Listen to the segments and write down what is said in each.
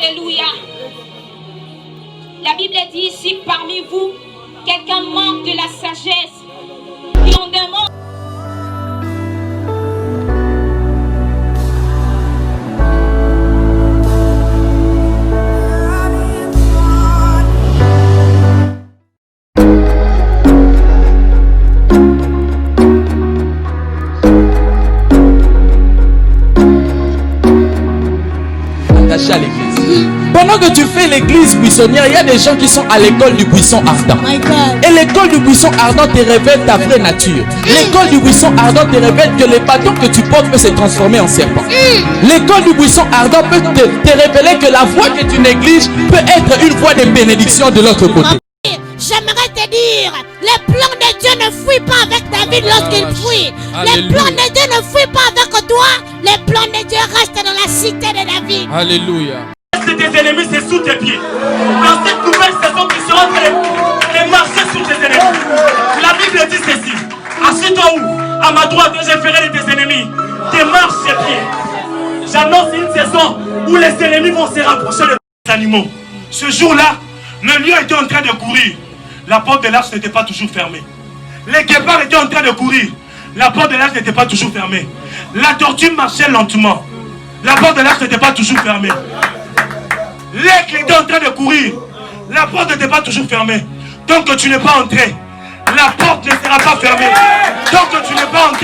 Alléluia. La Bible dit ici, parmi vous, quelqu'un manque de la sagesse. Et on demande. À l'église. Pendant que tu fais l'église buissonnière, il y a des gens qui sont à l'école du buisson ardent. Et l'école du buisson ardent te révèle ta vraie nature. L'école du buisson ardent te révèle que les bâtons que tu portes peut se transformer en serpent. L'école du buisson ardent peut te révéler que la voie que tu négliges peut être une voie de bénédiction de l'autre côté. J'aimerais te dire, les plans de Dieu ne fuient pas avec David lorsqu'il fuit. Les plans de Dieu ne fuient pas avec toi. Les plans de Dieu restent dans la cité de David. Alléluia. Tes ennemis, c'est sous tes pieds. Dans cette nouvelle saison, tu seras en train de marcher sur tes ennemis. La Bible dit ceci. Assieds-toi où? À ma droite, je ferai de tes ennemis. Démarche tes pieds. J'annonce une saison où les ennemis vont se rapprocher des animaux. Ce jour-là, le lion était en train de courir. La porte de l'arche n'était pas toujours fermée. Les guépards étaient en train de courir. La porte de l'arche n'était pas toujours fermée. La tortue marchait lentement. La porte de l'arche n'était pas toujours fermée. L'aigle était en train de courir. La porte n'était pas toujours fermée. Tant que tu n'es pas entré, la porte ne sera pas fermée. Tant que tu n'es pas entré.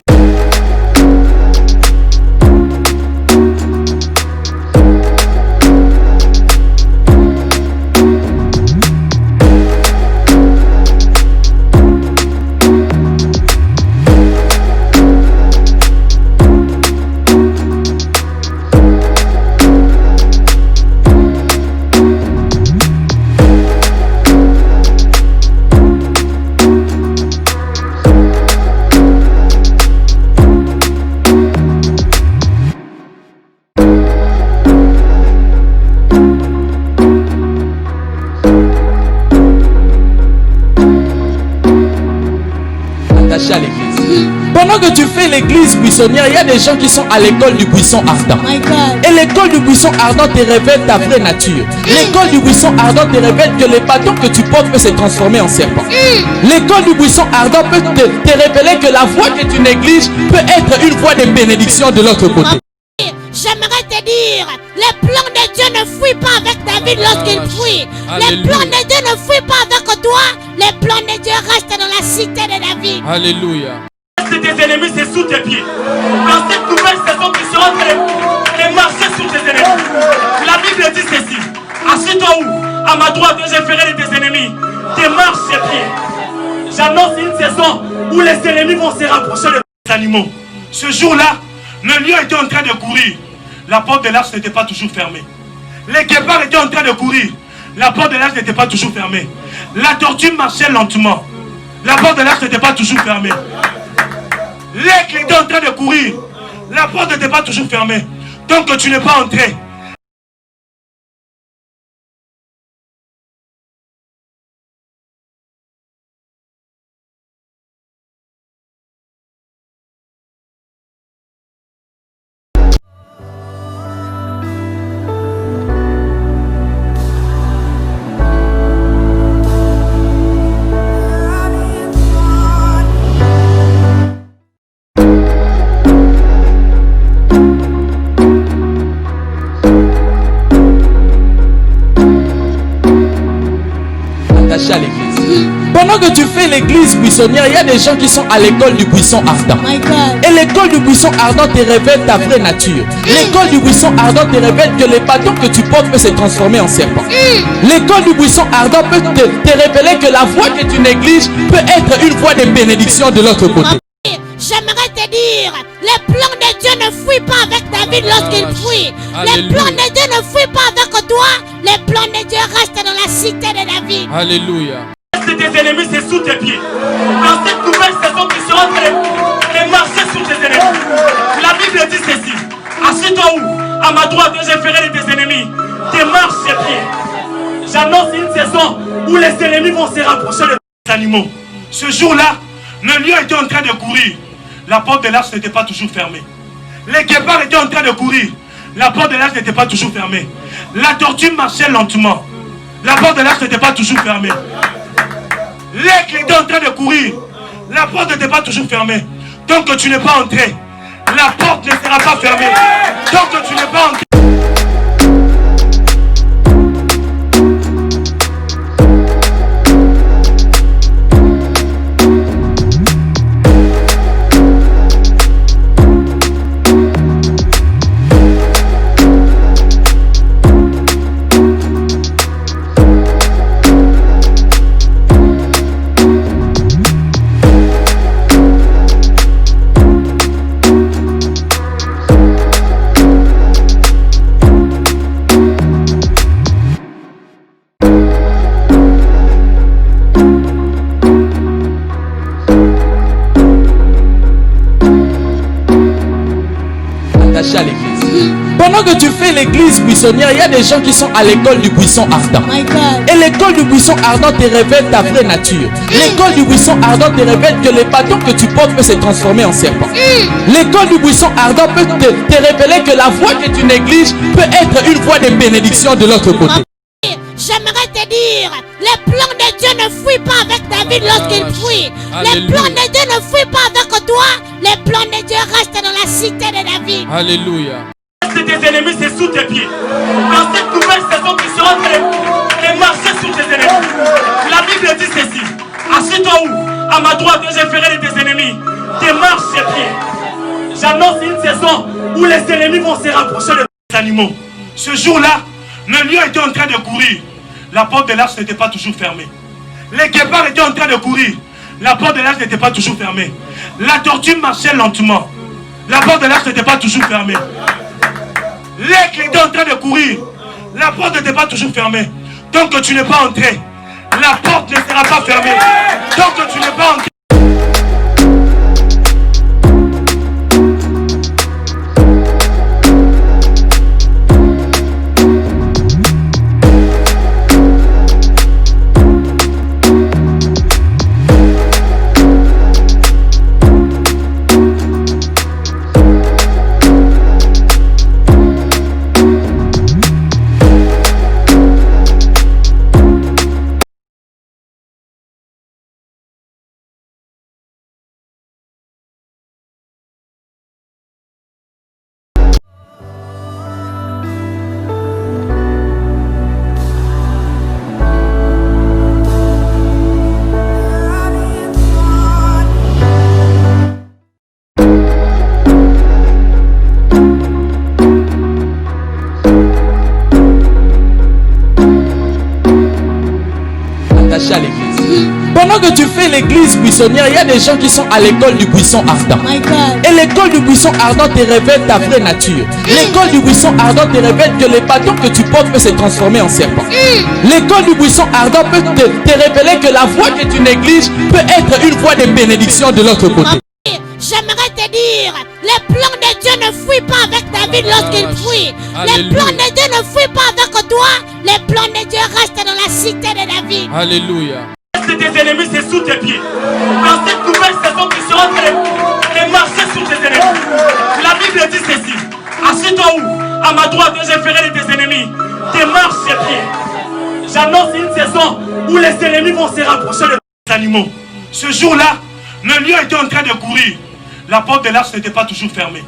À l'église. Pendant que tu fais l'église buissonnière, il y a des gens qui sont à l'école du buisson ardent. Et l'école du buisson ardent te révèle ta vraie nature. L'école du buisson ardent te révèle que les bâtons que tu portes peuvent se transformer en serpent. L'école du buisson ardent peut te révéler que la voie que tu négliges peut être une voie de bénédiction de l'autre côté. J'aimerais te dire, les plans de Dieu ne fuient pas avec David lorsqu'il fuit. Les plans de Dieu ne fuient pas avec toi. Les plans de Dieu restent dans la cité de David. Alléluia. Tes ennemis, c'est sous tes pieds. Dans cette nouvelle saison, tu seras en train de marcher sur tes ennemis. La Bible dit ceci. Assieds-toi où? À ma droite, je ferai de tes ennemis. Démarche tes pieds. J'annonce une saison où les ennemis vont se rapprocher des animaux. Ce jour-là, le lion était en train de courir. La porte de l'arche n'était pas toujours fermée. Les guépards étaient en train de courir. La porte de l'arche n'était pas toujours fermée. La tortue marchait lentement. La porte de l'arche n'était pas toujours fermée. L'aigle était en train de courir. La porte n'était pas toujours fermée. Tant que tu n'es pas entré, À l'église. Pendant que tu fais l'église buissonnière, il y a des gens qui sont à l'école du buisson ardent. Et l'école du buisson ardent te révèle ta vraie nature. L'école du buisson ardent te révèle que les bâtons que tu portes peuvent se transformer en serpent. L'école du buisson ardent peut te révéler que la voie que tu négliges peut être une voie de bénédiction de l'autre côté. J'aimerais te dire, les plans de Dieu ne fuient pas avec David lorsqu'il fuit. Les plans de Dieu ne fuient pas avec toi. Les plans de Dieu restent dans la cité de David. Alléluia. tes ennemis, c'est sous tes pieds. Dans cette nouvelle saison, tu seras en train de marcher sur tes ennemis. La Bible dit ceci. Assieds-toi où? À ma droite, je ferai de tes ennemis. Démarche tes pieds. J'annonce une saison où les ennemis vont se rapprocher des animaux. Ce jour-là, le lion était en train de courir. La porte de l'arche n'était pas toujours fermée. Les guépards étaient en train de courir. La porte de l'âge n'était pas toujours fermée. La tortue marchait lentement. La porte de l'âge n'était pas toujours fermée. L'aigle était en train de courir. La porte n'était pas toujours fermée. Tant que tu n'es pas entré, la porte ne sera pas fermée. Tant que tu n'es pas entré. À l'église. Pendant que tu fais l'église buissonnière, il y a des gens qui sont à l'école du buisson ardent. Et l'école du buisson ardent te révèle ta vraie nature. L'école du buisson ardent te révèle que les bâtons que tu portes peut se transformer en serpent. L'école du buisson ardent peut te révéler que la voie que tu négliges peut être une voie de bénédiction de l'autre côté. J'aimerais te dire, les plans de Dieu ne fuient pas avec David lorsqu'il fuit. Les plans de Dieu ne fuient pas avec toi. Les plans de Dieu restent dans la cité de David. Alléluia. Tes ennemis, c'est sous tes pieds. Dans cette nouvelle saison, tu seras en train de marcher sur tes ennemis. La Bible dit ceci. Assieds-toi où? À ma droite, et je ferai de tes ennemis tes marches sur pieds. J'annonce une saison où les ennemis vont se rapprocher des animaux. Ce jour-là, le lion était en train de courir. La porte de l'arche n'était pas toujours fermée. Les guépards étaient en train de courir. La porte de l'arche n'était pas toujours fermée. La tortue marchait lentement. La porte de l'arche n'était pas toujours fermée. L'aigle était en train de courir. La porte n'était pas toujours fermée. Tant que tu n'es pas entré, la porte ne sera pas fermée. Tant que tu n'es pas entré. À l'église. Pendant que tu fais l'église buissonnière, il y a des gens qui sont à l'école du buisson ardent. Et l'école du buisson ardent te révèle ta vraie nature. L'école du buisson ardent te révèle que les bâtons que tu portes peuvent se transformer en serpent. L'école du buisson ardent peut te révéler que la voie que tu négliges peut être une voie de bénédiction de l'autre côté. J'aimerais te dire, les plans de Dieu ne fuient pas avec David lorsqu'il fuit. Les plans de Dieu ne fuient pas avec toi. Les plans de Dieu restent dans la cité de David. Alléluia. Tes ennemis, c'est sous tes pieds. Dans cette nouvelle saison, tu seras en train de marcher sur tes ennemis. La Bible dit ceci. Assieds-toi où? À ma droite, et je ferai de tes ennemis tes marches sur pieds. J'annonce une saison où les ennemis vont se rapprocher des animaux. Ce jour-là, le lion était en train de courir. La porte de l'arche n'était pas toujours fermée.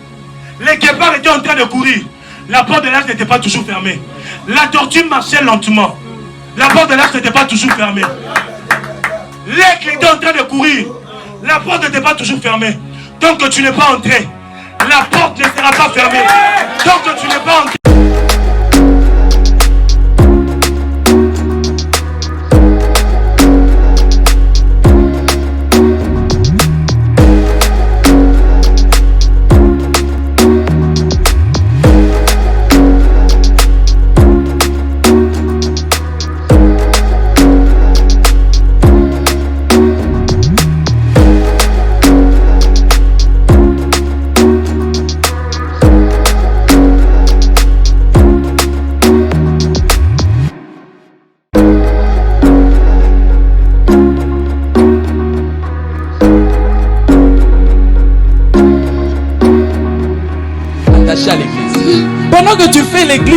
Les guépards étaient en train de courir. La porte de l'arche n'était pas toujours fermée. La tortue marchait lentement. La porte de l'arche n'était pas toujours fermée. L'aigle était en train de courir. La porte n'était pas toujours fermée. Tant que tu n'es pas entré, la porte ne sera pas fermée. Tant que tu n'es pas entré.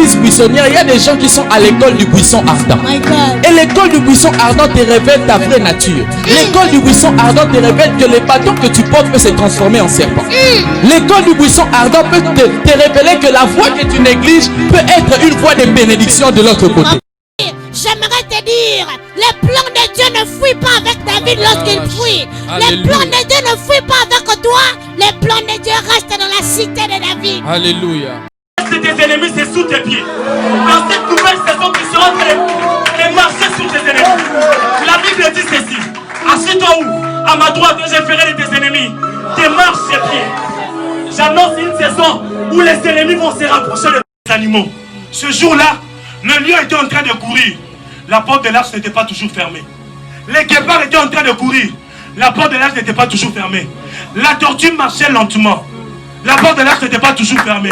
l'église buissonnière, il y a des gens qui sont à l'école du buisson ardent. Et l'école du buisson ardent te révèle ta vraie nature. L'école du buisson ardent te révèle que les bâtons que tu portes peut se transformer en serpent. L'école du buisson ardent peut te révéler que la voix que tu négliges peut être une voix de bénédiction de l'autre côté. J'aimerais te dire, les plans de Dieu ne fuient pas avec David lorsqu'il fuit. Les plans de Dieu ne fuient pas avec toi. Les plans de Dieu restent dans la cité de David. Alléluia. Tes ennemis, c'est sous tes pieds. Dans cette nouvelle saison, tu seras en train de marcher sur tes ennemis. La Bible dit ceci. Assieds-toi où? À ma droite, et je ferai de tes ennemis tes marches sur pieds. J'annonce une saison où les ennemis vont se rapprocher des animaux. Ce jour-là, le lion était en train de courir. La porte de l'arche n'était pas toujours fermée. Les guépards étaient en train de courir. La porte de l'arche n'était pas toujours fermée. La tortue marchait lentement. La porte de l'arche n'était pas toujours fermée.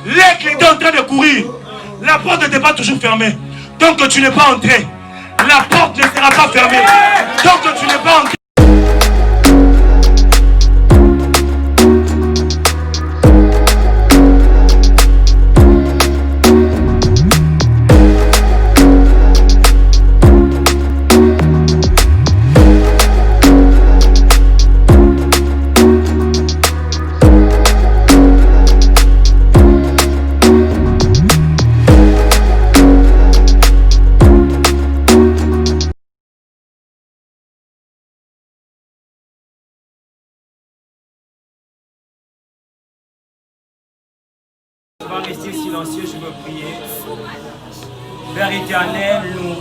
L'aigle était en train de courir. La porte n'était pas toujours fermée. Tant que tu n'es pas entré, la porte ne sera pas fermée. Tant que tu n'es pas entré. On va rester silencieux, je veux prier. Père éternel, nous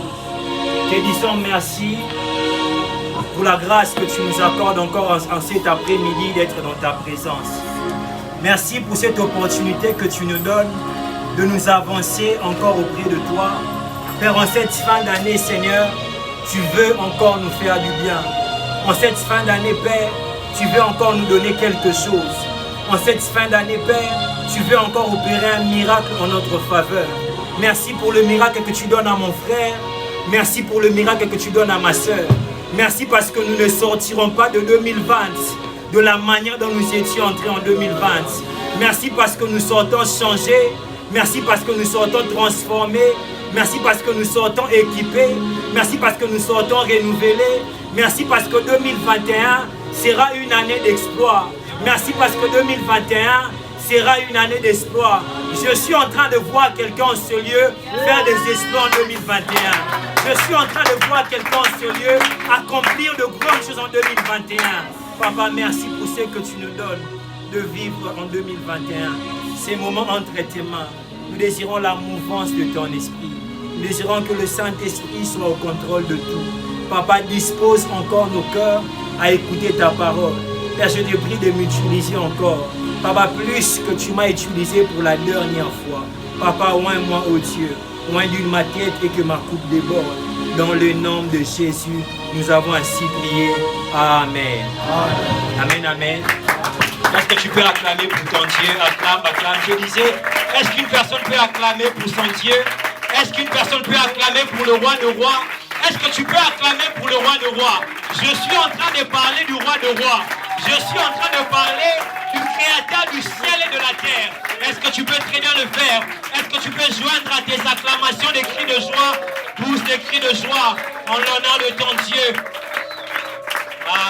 te disons merci pour la grâce que tu nous accordes encore en cet après-midi d'être dans ta présence. Merci pour cette opportunité que tu nous donnes de nous avancer encore auprès de toi. Père, en cette fin d'année, Seigneur, tu veux encore nous faire du bien. En cette fin d'année, Père, tu veux encore nous donner quelque chose. En cette fin d'année, Père, tu veux encore opérer un miracle en notre faveur. Merci pour le miracle que tu donnes à mon frère. Merci pour le miracle que tu donnes à ma soeur. Merci parce que nous ne sortirons pas de 2020 de la manière dont nous étions entrés en 2020. Merci parce que nous sortons changés. Merci parce que nous sortons transformés. Merci parce que nous sortons équipés. Merci parce que nous sortons renouvelés. Merci parce que 2021 sera une année d'exploit. Merci parce que 2021 sera une année d'espoir. Je suis en train de voir quelqu'un en ce lieu faire des exploits en 2021. Je suis en train de voir quelqu'un en ce lieu accomplir de grandes choses en 2021. Papa, merci pour ce que tu nous donnes de vivre en 2021. Ces moments entre tes mains, nous désirons la mouvance de ton esprit. Nous désirons que le Saint-Esprit soit au contrôle de tout. Papa, dispose encore nos cœurs à écouter ta parole. Père, je te prie de m'utiliser encore. Papa, plus que tu m'as utilisé pour la dernière fois. Papa, oins-moi, ô Dieu. Oins d'une ma tête et que ma coupe déborde. Dans le nom de Jésus, nous avons ainsi prié. Amen. Amen, amen. Est-ce que tu peux acclamer pour ton Dieu? Acclame, acclame. Je disais, est-ce qu'une personne peut acclamer pour son Dieu? Est-ce qu'une personne peut acclamer pour le roi de rois? Est-ce que tu peux acclamer pour le roi de rois? Je suis en train de parler du roi de rois. Je suis en train de parler du créateur du ciel et de la terre. Est-ce que tu peux très bien le faire? Est-ce que tu peux joindre à tes acclamations des cris de joie? Pousse des cris de joie en l'honneur de ton Dieu.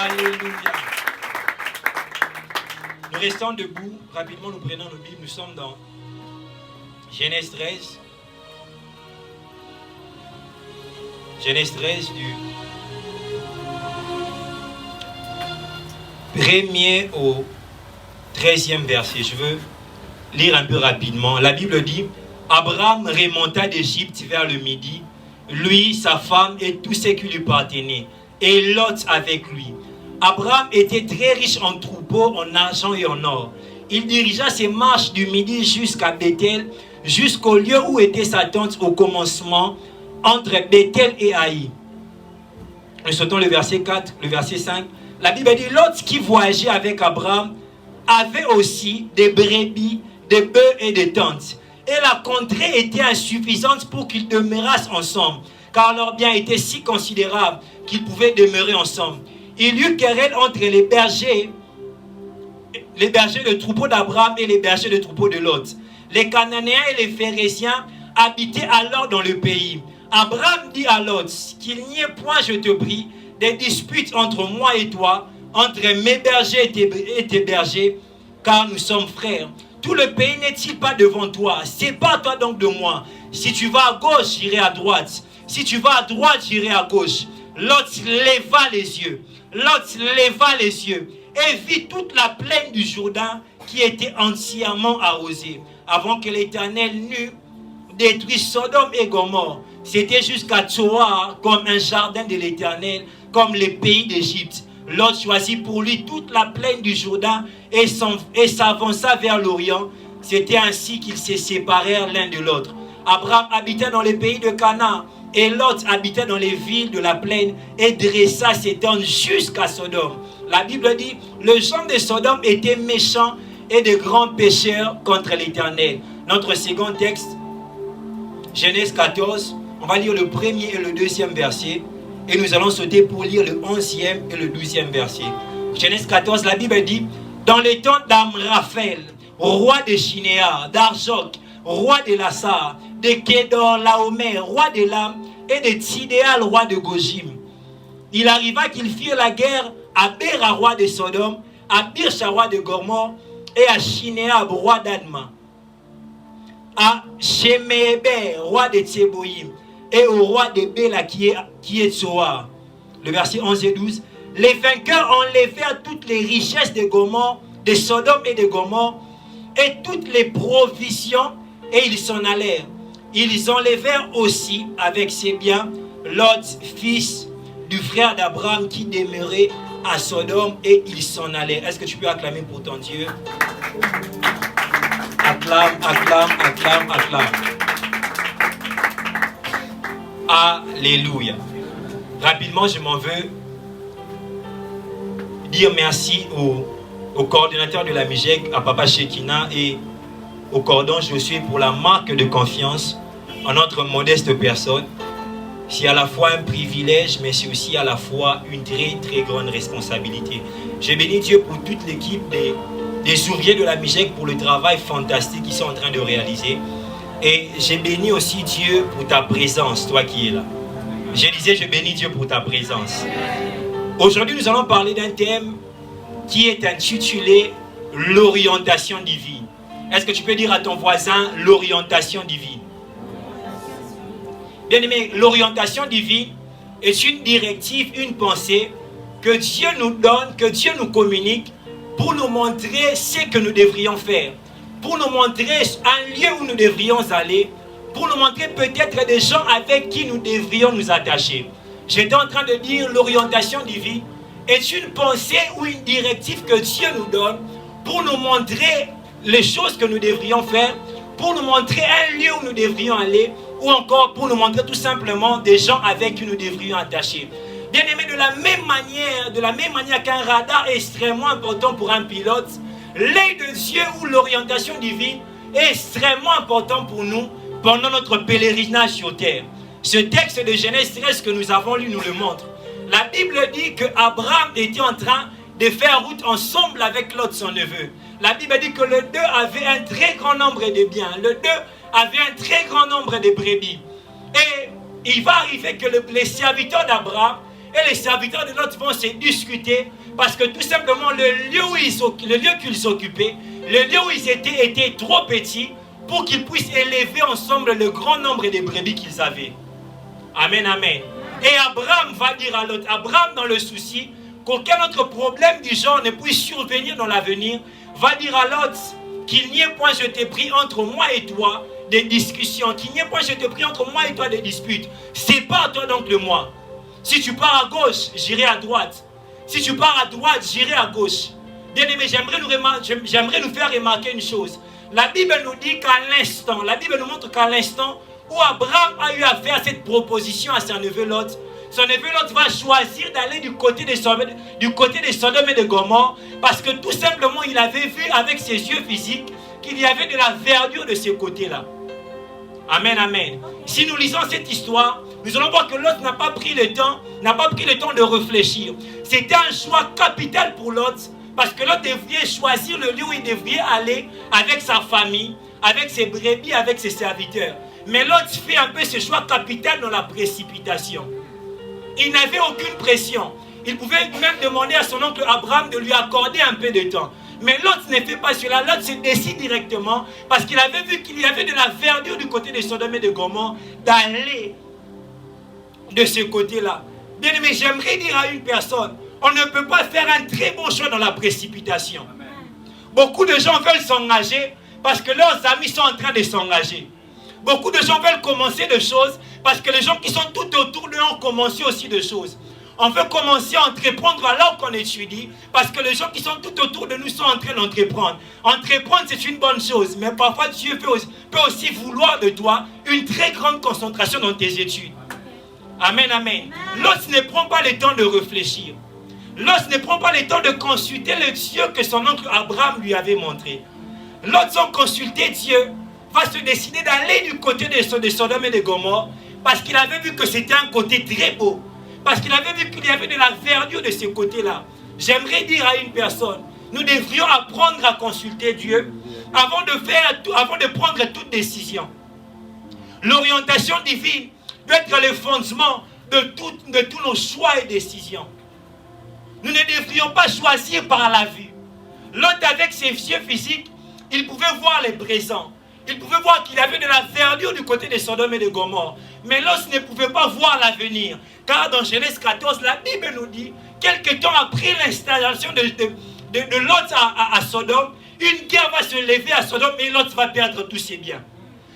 Alléluia. Nous restons debout. Rapidement, nous prenons nos Bibles. Nous sommes dans Genèse 13. Genèse 13 du 1er au 13e verset. Je veux lire un peu rapidement. La Bible dit: Abraham remonta d'Égypte vers le midi, lui, sa femme et tout ce qui lui appartenait, et Lot avec lui. Abraham était très riche en troupeaux, en argent et en or. Il dirigea ses marches du midi jusqu'à Bethel, jusqu'au lieu où était sa tente au commencement, entre Bethel et Haï. Nous sautons le verset 4, le verset 5. La Bible dit: Lot qui voyageait avec Abraham avait aussi des brebis, des bœufs et des tentes. Et la contrée était insuffisante pour qu'ils demeurassent ensemble, car leurs biens étaient si considérables qu'ils pouvaient demeurer ensemble. Il y eut querelle entre les bergers de troupeaux d'Abraham et les bergers de troupeaux de Lot. les Cananéens et les Phéréziens habitaient alors dans le pays. Abraham dit à Lot, qu'il n'y ait point, je te prie, des disputes entre moi et toi, entre mes bergers et tes bergers, car nous sommes frères. Tout le pays n'est-il pas devant toi? Sépare-toi donc de moi. Si tu vas à gauche, j'irai à droite. Si tu vas à droite, j'irai à gauche. Lot leva les yeux. Lot leva les yeux et vit toute la plaine du Jourdain qui était entièrement arrosée. Avant que l'Éternel n'eût détruit Sodome et Gomorrhe, c'était jusqu'à Tsoar comme un jardin de l'Éternel, comme les pays d'Égypte. Lot choisit pour lui toute la plaine du Jourdain et s'avança vers l'Orient. C'était ainsi qu'ils se séparèrent l'un de l'autre. Abraham habitait dans les pays de Canaan et Lot habitait dans les villes de la plaine et dressa ses tentes jusqu'à Sodome. La Bible dit, le gens de Sodome étaient méchants et de grands pécheurs contre l'Éternel. Notre second texte, Genèse 14, on va lire le premier et le deuxième verset. Et nous allons sauter pour lire le 11e et le 12e verset. Genèse 14, la Bible dit, dans les temps d'Amraphel, roi de Shinéar, d'Arjok, roi de Lassar, de Kédor Laomer, roi de Lam, et de Tidéal, roi de Gojim. Il arriva qu'ils firent la guerre à Béra, roi de Sodome, à Birsha, roi de Gomorrhe, et à Shinéab, roi d'Adma, à Sheméber, roi de Tseboïm, et au roi de Béla qui est Tsoar. Le verset 11 et 12. Les vainqueurs enlevèrent toutes les richesses de Gomorrhe, de Sodome et de Gomorrhe, et toutes les provisions, et ils s'en allèrent. Ils enlevèrent aussi avec ses biens Lot, fils du frère d'Abraham, qui demeurait à Sodome, et ils s'en allèrent. Est-ce que tu peux acclamer pour ton Dieu? Acclame, acclame, acclame, acclame. Alléluia. Rapidement, je m'en veux dire merci au coordinateur de la MIGEC, à Papa Shekina, et au cordon Josué pour la marque de confiance en notre modeste personne. C'est à la fois un privilège, mais c'est aussi à la fois une très très grande responsabilité. Je bénis Dieu pour toute l'équipe des ouvriers de la MIGEC pour le travail fantastique qu'ils sont en train de réaliser. Et j'ai béni aussi Dieu pour ta présence, toi qui es là. Je disais, je bénis Dieu pour ta présence. Aujourd'hui, nous allons parler d'un thème qui est intitulé l'orientation divine. Est-ce que tu peux dire à ton voisin l'orientation divine? Bien aimé, l'orientation divine est une directive, une pensée que Dieu nous donne, que Dieu nous communique pour nous montrer ce que nous devrions faire, pour nous montrer un lieu où nous devrions aller, pour nous montrer peut-être des gens avec qui nous devrions nous attacher. J'étais en train de dire l'orientation divine est une pensée ou une directive que Dieu nous donne pour nous montrer les choses que nous devrions faire, pour nous montrer un lieu où nous devrions aller, ou encore pour nous montrer tout simplement des gens avec qui nous devrions attacher. Bien aimé, de la même manière qu'un radar est extrêmement important pour un pilote, l'œil de Dieu ou l'orientation divine est extrêmement important pour nous pendant notre pèlerinage sur terre. Ce texte de Genèse 13 que nous avons lu nous le montre. La Bible dit que Abraham était en train de faire route ensemble avec Lot, son neveu. La Bible dit que les deux avaient un très grand nombre de biens. Les deux avaient un très grand nombre de brebis. Et il va arriver que les serviteurs d'Abraham et les serviteurs de Lot vont se discuter parce que tout simplement le lieu qu'ils occupaient, le lieu où ils étaient était trop petit pour qu'ils puissent élever ensemble le grand nombre de brebis qu'ils avaient. Amen, amen. Et Abraham va dire à Lot, Abraham dans le souci qu'aucun autre problème du genre ne puisse survenir dans l'avenir, va dire à Lot qu'il n'y ait point, je t'ai pris entre moi et toi des discussions, qu'il n'y ait point, je t'ai pris entre moi et toi des disputes. Sépare-toi donc de moi. Si tu pars à gauche, j'irai à droite. Si tu pars à droite, j'irai à gauche. Bien aimé, j'aimerais nous faire remarquer une chose. La Bible nous dit qu'à l'instant, la Bible nous montre qu'à l'instant où Abraham a eu à faire cette proposition à son neveu Lot, son neveu Lot va choisir d'aller du côté de Sodome et de Gomorrhe parce que tout simplement il avait vu avec ses yeux physiques qu'il y avait de la verdure de ce côté-là. Amen, amen. Si nous lisons cette histoire, nous allons voir que Lot n'a pas pris le temps de réfléchir. C'était un choix capital pour Lot parce que Lot devait choisir le lieu où il devrait aller avec sa famille, avec ses brebis, avec ses serviteurs. Mais Lot fait un peu ce choix capital dans la précipitation. Il n'avait aucune pression. Il pouvait même demander à son oncle Abraham de lui accorder un peu de temps. Mais Lot ne fait pas cela. Lot se décide directement parce qu'il avait vu qu'il y avait de la verdure du côté de Sodome et de Gomorrhe d'aller de ce côté-là. Bien aimé, j'aimerais dire à une personne, on ne peut pas faire un très bon choix dans la précipitation. Beaucoup de gens veulent s'engager parce que leurs amis sont en train de s'engager. Beaucoup de gens veulent commencer des choses parce que les gens qui sont tout autour d'eux ont commencé aussi des choses. On veut commencer à entreprendre alors qu'on étudie parce que les gens qui sont tout autour de nous sont en train d'entreprendre. Entreprendre, c'est une bonne chose, mais parfois Dieu peut aussi vouloir de toi une très grande concentration dans tes études. Amen, amen. Lot ne prend pas le temps de réfléchir. Lot ne prend pas le temps de consulter le Dieu que son oncle Abraham lui avait montré. Lot, sans consulter Dieu, va se décider d'aller du côté de Sodome et de Gomorrhe parce qu'il avait vu que c'était un côté très beau. Parce qu'il avait vu qu'il y avait de la verdure de ce côté-là. J'aimerais dire à une personne, nous devrions apprendre à consulter Dieu avant de prendre toute décision. L'orientation divine doit être le fondement de tous nos choix et décisions. Nous ne devrions pas choisir par la vue. Lot, avec ses yeux physiques, il pouvait voir les présents. Il pouvait voir qu'il y avait de la verdure du côté de Sodome et de Gomorrhe. Mais Lot ne pouvait pas voir l'avenir. Car dans Genèse 14, la Bible nous dit, quelque temps après l'installation de Lot à Sodome, une guerre va se lever à Sodome et Lot va perdre tous ses biens.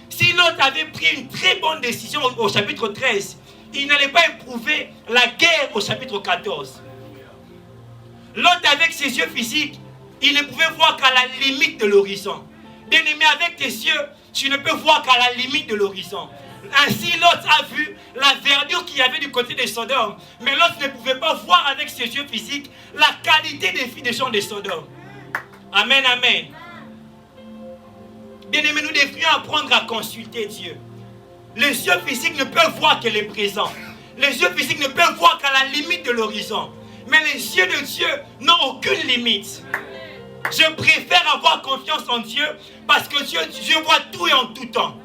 Si Lot avait pris une très bonne décision au chapitre 13, il n'allait pas éprouver la guerre au chapitre 14. Lot, avec ses yeux physiques, il ne pouvait voir qu'à la limite de l'horizon. Bien-aimé, avec tes yeux, tu ne peux voir qu'à la limite de l'horizon. Ainsi, Lot a vu la verdure qu'il y avait du côté de Sodome. Mais Lot ne pouvait pas voir avec ses yeux physiques la qualité des filles des gens de Sodome. Amen, amen. Bien-aimé, nous devrions apprendre à consulter Dieu. Les yeux physiques ne peuvent voir que les présents. Les yeux physiques ne peuvent voir qu'à la limite de l'horizon. Mais les yeux de Dieu n'ont aucune limite. Je préfère avoir confiance en Dieu parce que Dieu voit tout et en tout temps.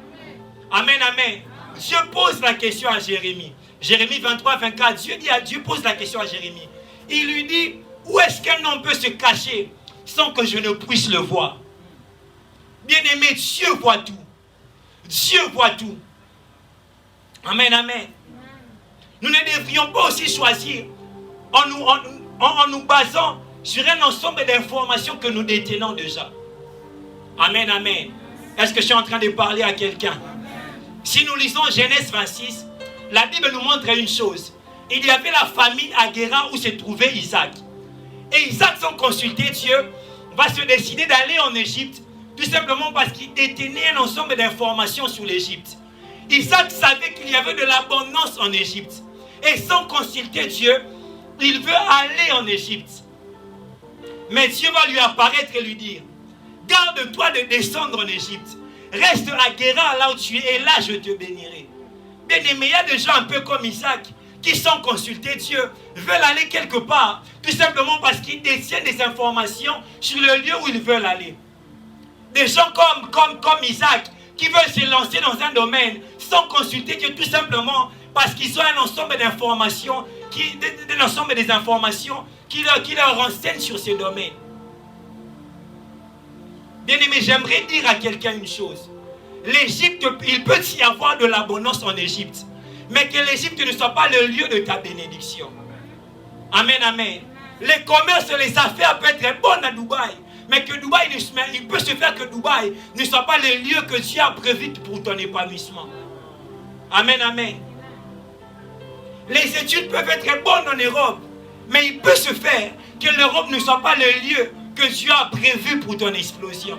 Amen, amen. Dieu pose la question à Jérémie. Jérémie 23, 24, Dieu pose la question à Jérémie. Il lui dit, où est-ce qu'un homme peut se cacher sans que je ne puisse le voir? Bien-aimé, Dieu voit tout. Dieu voit tout. Amen, amen. Nous ne devrions pas aussi choisir en nous basant sur un ensemble d'informations que nous détenons déjà. Amen, amen. Est-ce que je suis en train de parler à quelqu'un? Si nous lisons Genèse 26, la Bible nous montre une chose. Il y avait la famille à Guérar où se trouvait Isaac. Et Isaac, sans consulter Dieu, va se décider d'aller en Égypte, tout simplement parce qu'il détenait un ensemble d'informations sur l'Égypte. Isaac savait qu'il y avait de l'abondance en Égypte. Et sans consulter Dieu, il veut aller en Égypte. Mais Dieu va lui apparaître et lui dire, garde-toi de descendre en Égypte. Reste à Guérar là où tu es et là je te bénirai. Bien aimé, il y a des gens un peu comme Isaac qui, sans consulter Dieu, veulent aller quelque part, tout simplement parce qu'ils détiennent des informations sur le lieu où ils veulent aller. Des gens comme Isaac qui veulent se lancer dans un domaine sans consulter Dieu, tout simplement parce qu'ils ont un ensemble d'informations qui leur renseignent sur ce domaine. Bien aimé, j'aimerais dire à quelqu'un une chose. L'Égypte, il peut y avoir de l'abondance en Égypte, mais que l'Égypte ne soit pas le lieu de ta bénédiction. Amen, amen. Les commerces, les affaires peuvent être bonnes à Dubaï, mais que Dubaï, il peut se faire que Dubaï ne soit pas le lieu que Dieu a prévu pour ton épanouissement. Amen, amen. Les études peuvent être bonnes en Europe, mais il peut se faire que l'Europe ne soit pas le lieu que Dieu a prévu pour ton explosion.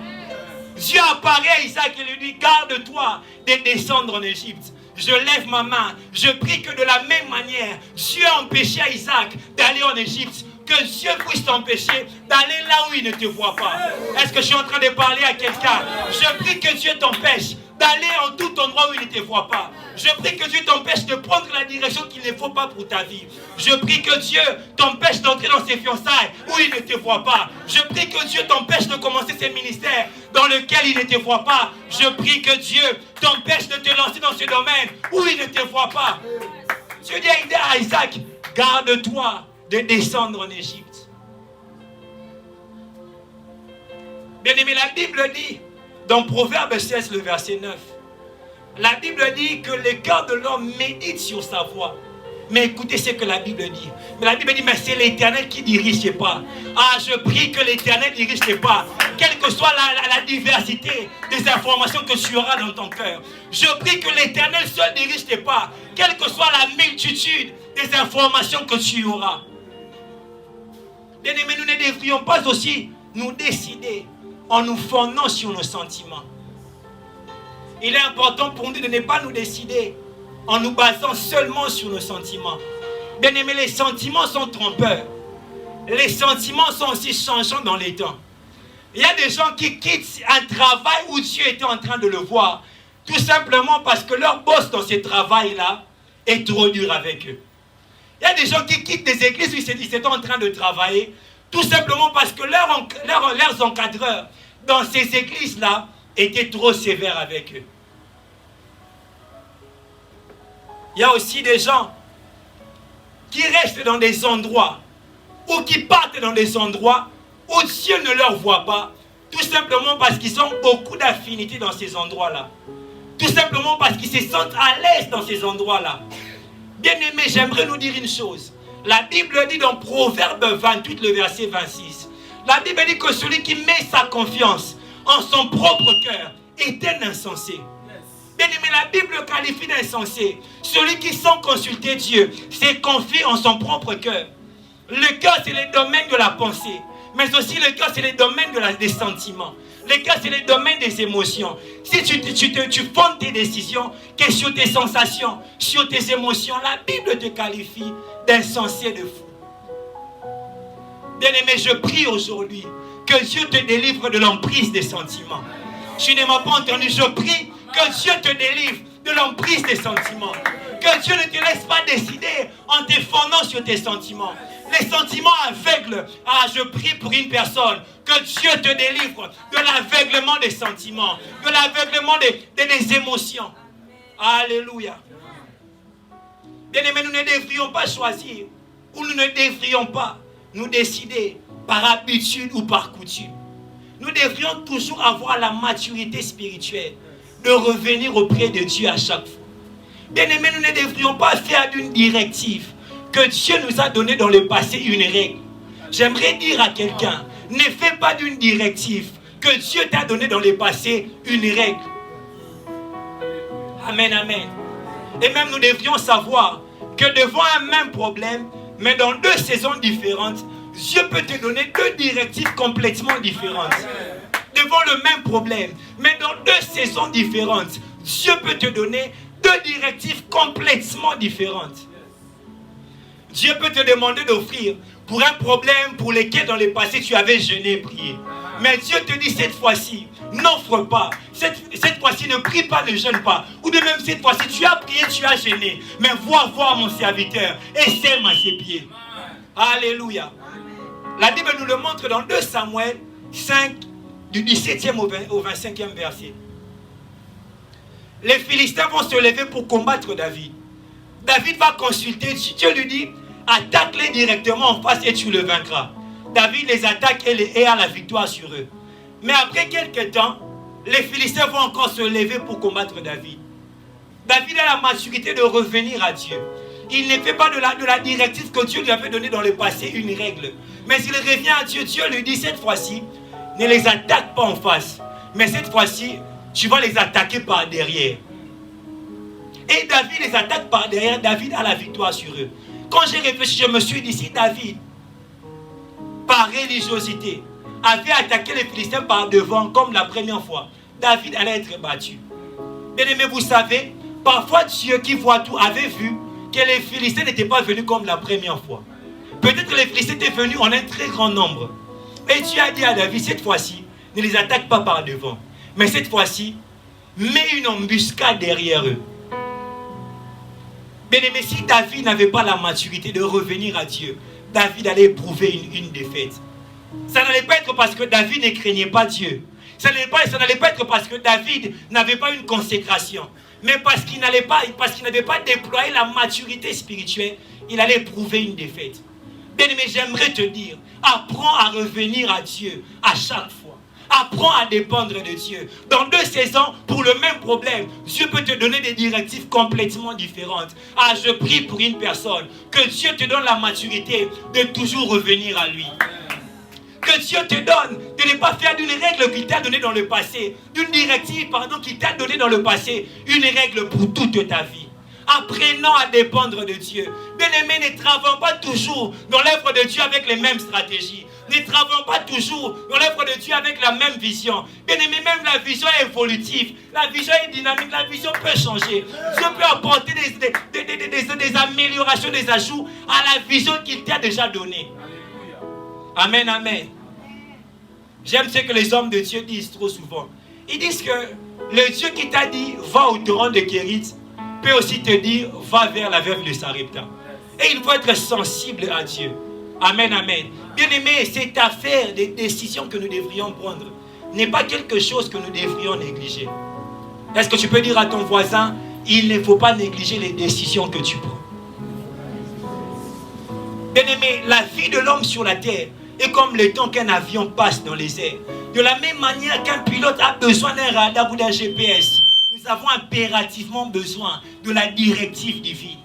Dieu apparaît à Isaac et lui dit, garde-toi de descendre en Égypte. Je lève ma main, je prie que de la même manière, Dieu a empêché à Isaac d'aller en Égypte, que Dieu puisse t'empêcher d'aller là où il ne te voit pas. Est-ce que je suis en train de parler à quelqu'un? Je prie que Dieu t'empêche d'aller en tout endroit où il ne te voit pas. Je prie que Dieu t'empêche de prendre la direction qu'il ne faut pas pour ta vie. Je prie que Dieu t'empêche d'entrer dans ses fiançailles où il ne te voit pas. Je prie que Dieu t'empêche de commencer ses ministères dans lesquels il ne te voit pas. Je prie que Dieu t'empêche de te lancer dans ce domaine où il ne te voit pas. Dieu dit à Isaac, garde-toi de descendre en Égypte. Bien-aimé, la Bible dit, dans Proverbe 16, le verset 9, la Bible dit que le cœur de l'homme médite sur sa voie. Mais écoutez ce que la Bible dit. Mais la Bible dit, mais c'est l'Éternel qui dirige tes pas. Ah, je prie que l'Éternel dirige tes pas. Quelle que soit la diversité des informations que tu auras dans ton cœur. Je prie que l'Éternel seul dirige tes pas. Quelle que soit la multitude des informations que tu auras. Bien-aimés, nous ne devrions pas aussi nous décider en nous fondant sur nos sentiments. Il est important pour nous de ne pas nous décider en nous basant seulement sur nos sentiments. Bien aimé, les sentiments sont trompeurs. Les sentiments sont aussi changeants dans les temps. Il y a des gens qui quittent un travail où Dieu était en train de le voir, tout simplement parce que leur boss dans ce travail-là est trop dur avec eux. Il y a des gens qui quittent des églises où ils étaient en train de travailler, tout simplement parce que leurs encadreurs dans ces églises-là étaient trop sévères avec eux. Il y a aussi des gens qui restent dans des endroits ou qui partent dans des endroits où Dieu ne leur voit pas, tout simplement parce qu'ils ont beaucoup d'affinités dans ces endroits-là. Tout simplement parce qu'ils se sentent à l'aise dans ces endroits-là. Bien-aimés, j'aimerais nous dire une chose. La Bible dit dans Proverbe 28, le verset 26, la Bible dit que celui qui met sa confiance en son propre cœur est un insensé. Bien-aimé, la Bible qualifie d'insensé celui qui, sans consulter Dieu, se confie en son propre cœur. Le cœur, c'est le domaine de la pensée. Mais aussi le cœur, c'est le domaine des sentiments. Le cœur, c'est le domaine des émotions. Si tu fondes tes décisions que sur tes sensations, sur tes émotions, la Bible te qualifie d'insensé, de fou. Bien-aimé, je prie aujourd'hui que Dieu te délivre de l'emprise des sentiments. Tu ne m'as pas entendu, je prie que Dieu te délivre de l'emprise des sentiments. Que Dieu ne te laisse pas décider en te fondant sur tes sentiments. Les sentiments aveugles. Ah, je prie pour une personne. Que Dieu te délivre de l'aveuglement des sentiments. De l'aveuglement des émotions. Alléluia. Bien-aimés, nous ne devrions pas choisir. Ou nous ne devrions pas nous décider par habitude ou par coutume. Nous devrions toujours avoir la maturité spirituelle de revenir auprès de Dieu à chaque fois. Bien-aimés, nous ne devrions pas faire d'une directive que Dieu nous a donné dans le passé une règle. J'aimerais dire à quelqu'un, ne fais pas d'une directive que Dieu t'a donné dans le passé une règle. Amen, amen. Et même nous devrions savoir que devant un même problème, mais dans deux saisons différentes, Dieu peut te donner deux directives complètement différentes. Devant le même problème, mais dans deux saisons différentes, Dieu peut te donner deux directives complètement différentes. Dieu peut te demander d'offrir pour un problème pour lequel dans le passé tu avais jeûné et prié. Mais Dieu te dit cette fois-ci, n'offre pas. Cette fois-ci, ne prie pas, ne jeûne pas. Ou de même cette fois-ci, tu as prié, tu as jeûné. Mais vois voir mon serviteur et sème à ses pieds. Alléluia. La Bible nous le montre dans 2 Samuel 5, du 17e au 25e verset. Les Philistins vont se lever pour combattre David. David va consulter, Dieu lui dit, attaque-les directement en face et tu le vaincras. David les attaque et a la victoire sur eux. Mais après quelques temps, les Philistins vont encore se lever pour combattre David. David a la maturité de revenir à Dieu. Il ne fait pas de la directive que Dieu lui avait donnée dans le passé une règle. Mais il revient à Dieu. Dieu lui dit cette fois-ci, ne les attaque pas en face. Mais cette fois-ci, tu vas les attaquer par derrière. Et David les attaque par derrière. David a la victoire sur eux. Quand j'ai réfléchi, je me suis dit, si David, par religiosité, avait attaqué les Philistins par devant, comme la première fois, David allait être battu. Bien aimé, vous savez, parfois Dieu qui voit tout avait vu que les Philistins n'étaient pas venus comme la première fois. Peut-être que les Philistins étaient venus en un très grand nombre. Et Dieu a dit à David, cette fois-ci, ne les attaque pas par devant. Mais cette fois-ci, met une embuscade derrière eux. Bien aimé, si David n'avait pas la maturité de revenir à Dieu, David allait éprouver une défaite. Ça n'allait pas être parce que David ne craignait pas Dieu. Ça n'allait pas être parce que David n'avait pas une consécration. Mais parce qu'il n'avait pas déployé la maturité spirituelle, il allait éprouver une défaite. Bien aimé, j'aimerais te dire, apprends à revenir à Dieu à chaque fois. Apprends à dépendre de Dieu. Dans 2 saisons, pour le même problème, Dieu peut te donner des directives complètement différentes. Ah, je prie pour une personne. Que Dieu te donne la maturité de toujours revenir à lui. Que Dieu te donne de ne pas faire d'une règle qu'il t'a donnée dans le passé, d'une directive, qu'il t'a donnée dans le passé, une règle pour toute ta vie. Apprenons à dépendre de Dieu. Bien-aimés, ne travaillons pas toujours dans l'œuvre de Dieu avec les mêmes stratégies. Ne travaillons pas toujours dans l'œuvre de Dieu avec la même vision. Bien-aimés, même la vision est évolutive. La vision est dynamique. La vision peut changer. Dieu peut apporter des améliorations, des ajouts à la vision qu'il t'a déjà donnée. Amen, amen. J'aime ce que les hommes de Dieu disent trop souvent. Ils disent que le Dieu qui t'a dit va au torrent de Kérit peut aussi te dire va vers la veuve de Sarepta. Et il faut être sensible à Dieu. Amen, amen. Bien aimé, cette affaire des décisions que nous devrions prendre n'est pas quelque chose que nous devrions négliger. Est-ce que tu peux dire à ton voisin, il ne faut pas négliger les décisions que tu prends? Bien aimé, la vie de l'homme sur la terre est comme le temps qu'un avion passe dans les airs. De la même manière qu'un pilote a besoin d'un radar ou d'un GPS, nous avons impérativement besoin de la directive divine.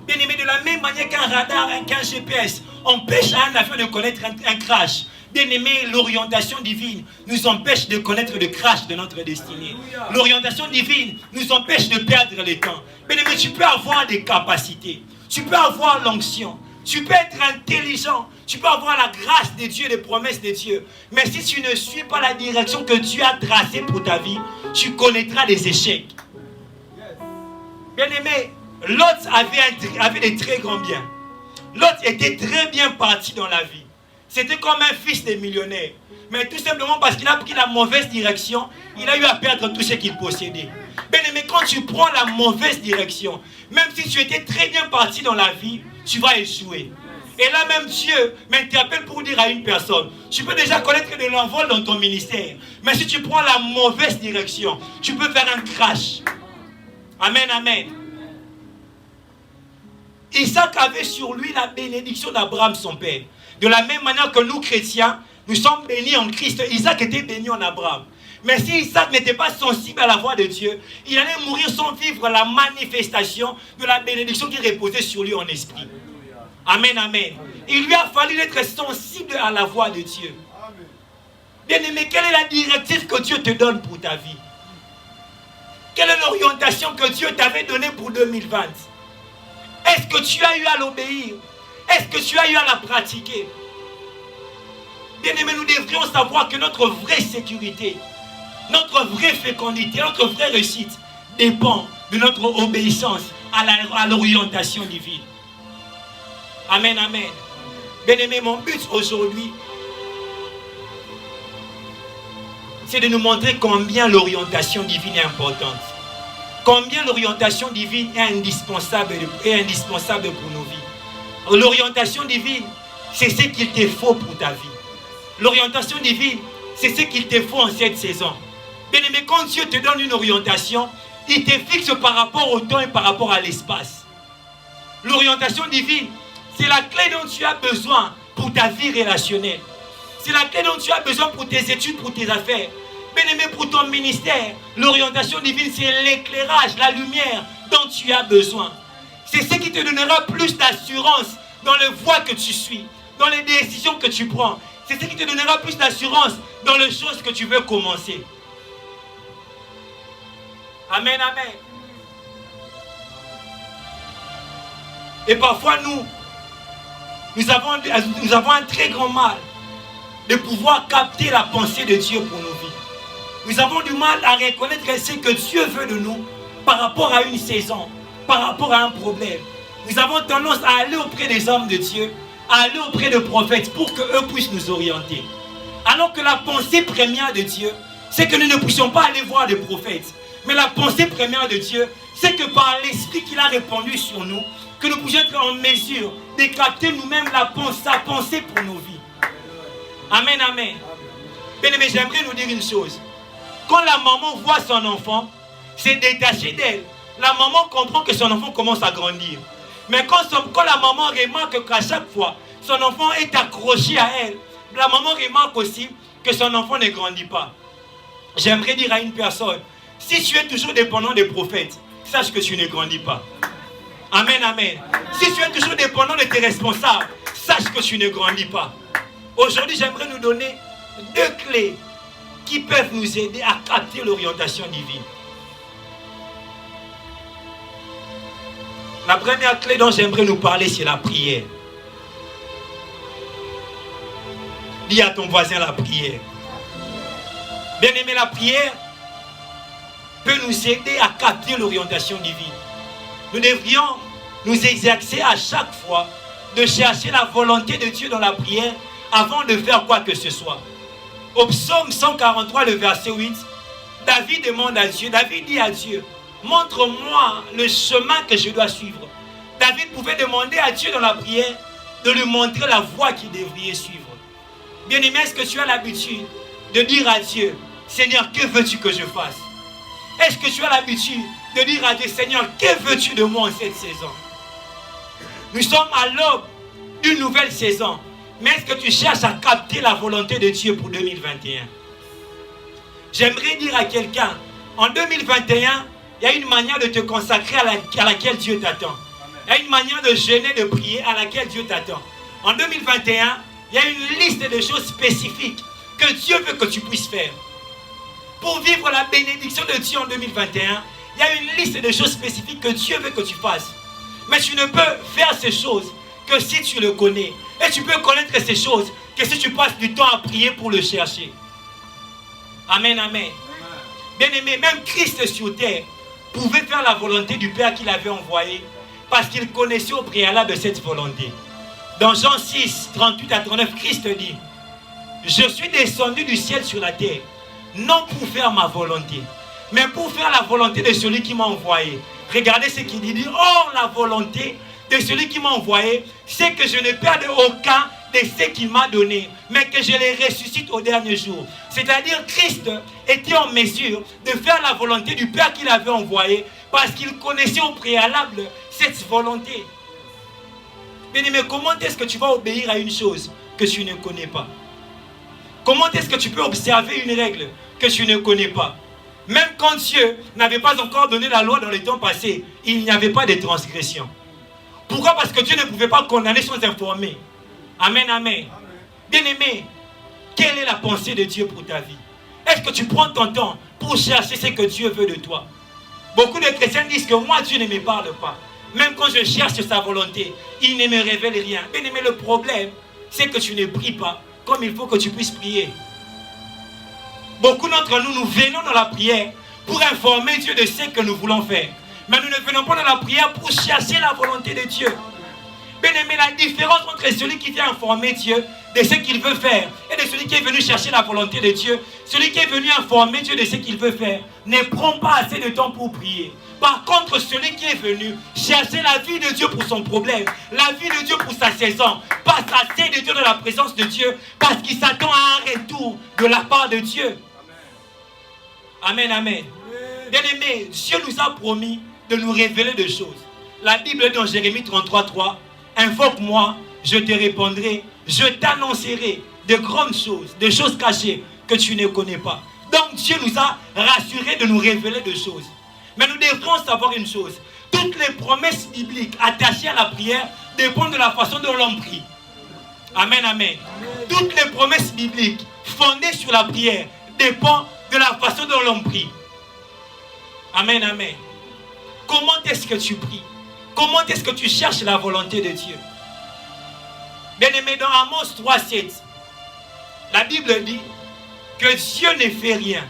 Bien aimé, de la même manière qu'un radar, qu'un GPS empêche un avion de connaître un crash. Bien aimé, l'orientation divine nous empêche de connaître le crash de notre destinée. L'orientation divine nous empêche de perdre le temps. Bien aimé, tu peux avoir des capacités, tu peux avoir l'onction, tu peux être intelligent, tu peux avoir la grâce de Dieu, les promesses de Dieu. Mais si tu ne suis pas la direction que Dieu a tracée pour ta vie, tu connaîtras des échecs. Bien aimé, Lot avait des très grands biens. Lot était très bien parti dans la vie. C'était comme un fils de millionnaire. Mais tout simplement parce qu'il a pris la mauvaise direction, il a eu à perdre tout ce qu'il possédait. Bien aimé, quand tu prends la mauvaise direction, même si tu étais très bien parti dans la vie, tu vas échouer. Et là même Dieu m'interpelle pour dire à une personne, tu peux déjà connaître de l'envol dans ton ministère. Mais si tu prends la mauvaise direction, tu peux faire un crash. Amen, amen. Isaac avait sur lui la bénédiction d'Abraham son père. De la même manière que nous chrétiens, nous sommes bénis en Christ. Isaac était béni en Abraham. Mais si Isaac n'était pas sensible à la voix de Dieu, il allait mourir sans vivre la manifestation de la bénédiction qui reposait sur lui en esprit. Amen, amen. Il lui a fallu être sensible à la voix de Dieu. Bien-aimé, quelle est la directive que Dieu te donne pour ta vie? Quelle est l'orientation que Dieu t'avait donnée pour 2020? Est-ce que tu as eu à l'obéir? Est-ce que tu as eu à la pratiquer? Bien-aimé, nous devrions savoir que notre vraie sécurité, notre vraie fécondité, notre vraie réussite dépend de notre obéissance à l'orientation divine. Amen, amen. Bien-aimé, mon but aujourd'hui, c'est de nous montrer combien l'orientation divine est importante. Combien l'orientation divine est indispensable pour nos vies. L'orientation divine, c'est ce qu'il te faut pour ta vie. L'orientation divine, c'est ce qu'il te faut en cette saison. Bien-aimé, quand Dieu te donne une orientation, il te fixe par rapport au temps et par rapport à l'espace. L'orientation divine, c'est la clé dont tu as besoin pour ta vie relationnelle. C'est la clé dont tu as besoin pour tes études, pour tes affaires. Bien-aimé, pour ton ministère, l'orientation divine, c'est l'éclairage, la lumière dont tu as besoin. C'est ce qui te donnera plus d'assurance dans les voies que tu suis, dans les décisions que tu prends. C'est ce qui te donnera plus d'assurance dans les choses que tu veux commencer. Amen, amen. Et parfois, nous avons un très grand mal de pouvoir capter la pensée de Dieu pour nos vies. Nous avons du mal à reconnaître ce que Dieu veut de nous par rapport à une saison, par rapport à un problème. Nous avons tendance à aller auprès des hommes de Dieu, à aller auprès des prophètes pour qu'eux puissent nous orienter. Alors que la pensée première de Dieu, c'est que nous ne puissions pas aller voir des prophètes. Mais la pensée première de Dieu, c'est que par l'Esprit qu'il a répandu sur nous, que nous puissions être en mesure de capter nous-mêmes sa pensée pour nos vies. Amen, amen. Bien-aimés, j'aimerais nous dire une chose. Quand la maman voit son enfant, c'est détaché d'elle. La maman comprend que son enfant commence à grandir. Mais quand la maman remarque qu'à chaque fois, son enfant est accroché à elle, la maman remarque aussi que son enfant ne grandit pas. J'aimerais dire à une personne, si tu es toujours dépendant des prophètes, sache que tu ne grandis pas. Amen, amen. Si tu es toujours dépendant de tes responsables, sache que tu ne grandis pas. Aujourd'hui, j'aimerais nous donner 2 clés qui peuvent nous aider à capter l'orientation divine. La première clé dont j'aimerais nous parler, c'est la prière. Dis à ton voisin la prière. Bien aimé, la prière peut nous aider à capter l'orientation divine. Nous devrions nous exercer à chaque fois de chercher la volonté de Dieu dans la prière avant de faire quoi que ce soit. Au psaume 143, le verset 8, David demande à Dieu, David dit à Dieu, montre-moi le chemin que je dois suivre. David pouvait demander à Dieu dans la prière de lui montrer la voie qu'il devrait suivre. Bien-aimé, est-ce que tu as l'habitude de dire à Dieu, Seigneur, que veux-tu que je fasse? Est-ce que tu as l'habitude de dire à Dieu, Seigneur, que veux-tu de moi en cette saison? Nous sommes à l'aube d'une nouvelle saison. Mais est-ce que tu cherches à capter la volonté de Dieu pour 2021? J'aimerais dire à quelqu'un, en 2021, il y a une manière de te consacrer à laquelle Dieu t'attend. Il y a une manière de jeûner, de prier à laquelle Dieu t'attend. En 2021, il y a une liste de choses spécifiques que Dieu veut que tu puisses faire. Pour vivre la bénédiction de Dieu en 2021, il y a une liste de choses spécifiques que Dieu veut que tu fasses. Mais tu ne peux faire ces choses que si tu le connais. Et tu peux connaître ces choses que si tu passes du temps à prier pour le chercher. Amen, amen. Bien-aimé, même Christ sur terre pouvait faire la volonté du Père qu'il avait envoyé parce qu'il connaissait au préalable cette volonté. Dans Jean 6, 38 à 39, Christ dit, je suis descendu du ciel sur la terre, non pour faire ma volonté, mais pour faire la volonté de celui qui m'a envoyé. Regardez ce qu'il dit. Or, la volonté de celui qui m'a envoyé, c'est que je ne perde aucun de ce qu'il m'a donné, mais que je les ressuscite au dernier jour. C'est-à-dire, Christ était en mesure de faire la volonté du Père qu'il avait envoyé, parce qu'il connaissait au préalable cette volonté. Bien-aimé, comment est-ce que tu vas obéir à une chose que tu ne connais pas? Comment est-ce que tu peux observer une règle que tu ne connais pas? Même quand Dieu n'avait pas encore donné la loi dans les temps passés, il n'y avait pas de transgression. Pourquoi? Parce que Dieu ne pouvait pas condamner sans informer. Amen, amen. Bien-aimé, quelle est la pensée de Dieu pour ta vie? Est-ce que tu prends ton temps pour chercher ce que Dieu veut de toi? Beaucoup de chrétiens disent que moi, Dieu ne me parle pas. Même quand je cherche sa volonté, il ne me révèle rien. Bien-aimé, le problème, c'est que tu ne pries pas comme il faut que tu puisses prier. Beaucoup d'entre nous, nous venons dans la prière pour informer Dieu de ce que nous voulons faire. Mais nous ne venons pas dans la prière pour chercher la volonté de Dieu. Bien-aimé, la différence entre celui qui vient informer Dieu de ce qu'il veut faire et de celui qui est venu chercher la volonté de Dieu, celui qui est venu informer Dieu de ce qu'il veut faire, ne prend pas assez de temps pour prier. Par contre, celui qui est venu chercher la vie de Dieu pour son problème, la vie de Dieu pour sa saison, passe assez de Dieu dans la présence de Dieu parce qu'il s'attend à un retour de la part de Dieu. Amen, amen. Bien-aimé, Dieu nous a promis de nous révéler des choses. La Bible dit dans Jérémie 33:3, invoque-moi, je te répondrai, je t'annoncerai de grandes choses, des choses cachées que tu ne connais pas. Donc Dieu nous a rassurés de nous révéler des choses. Mais nous devrons savoir une chose. Toutes les promesses bibliques attachées à la prière dépendent de la façon dont l'on prie. Amen, amen. Toutes les promesses bibliques fondées sur la prière dépendent de la façon dont l'on prie. Amen, amen. Comment est-ce que tu pries? Comment est-ce que tu cherches la volonté de Dieu? Bien-aimé, dans Amos 3:7, la Bible dit que Dieu ne fait rien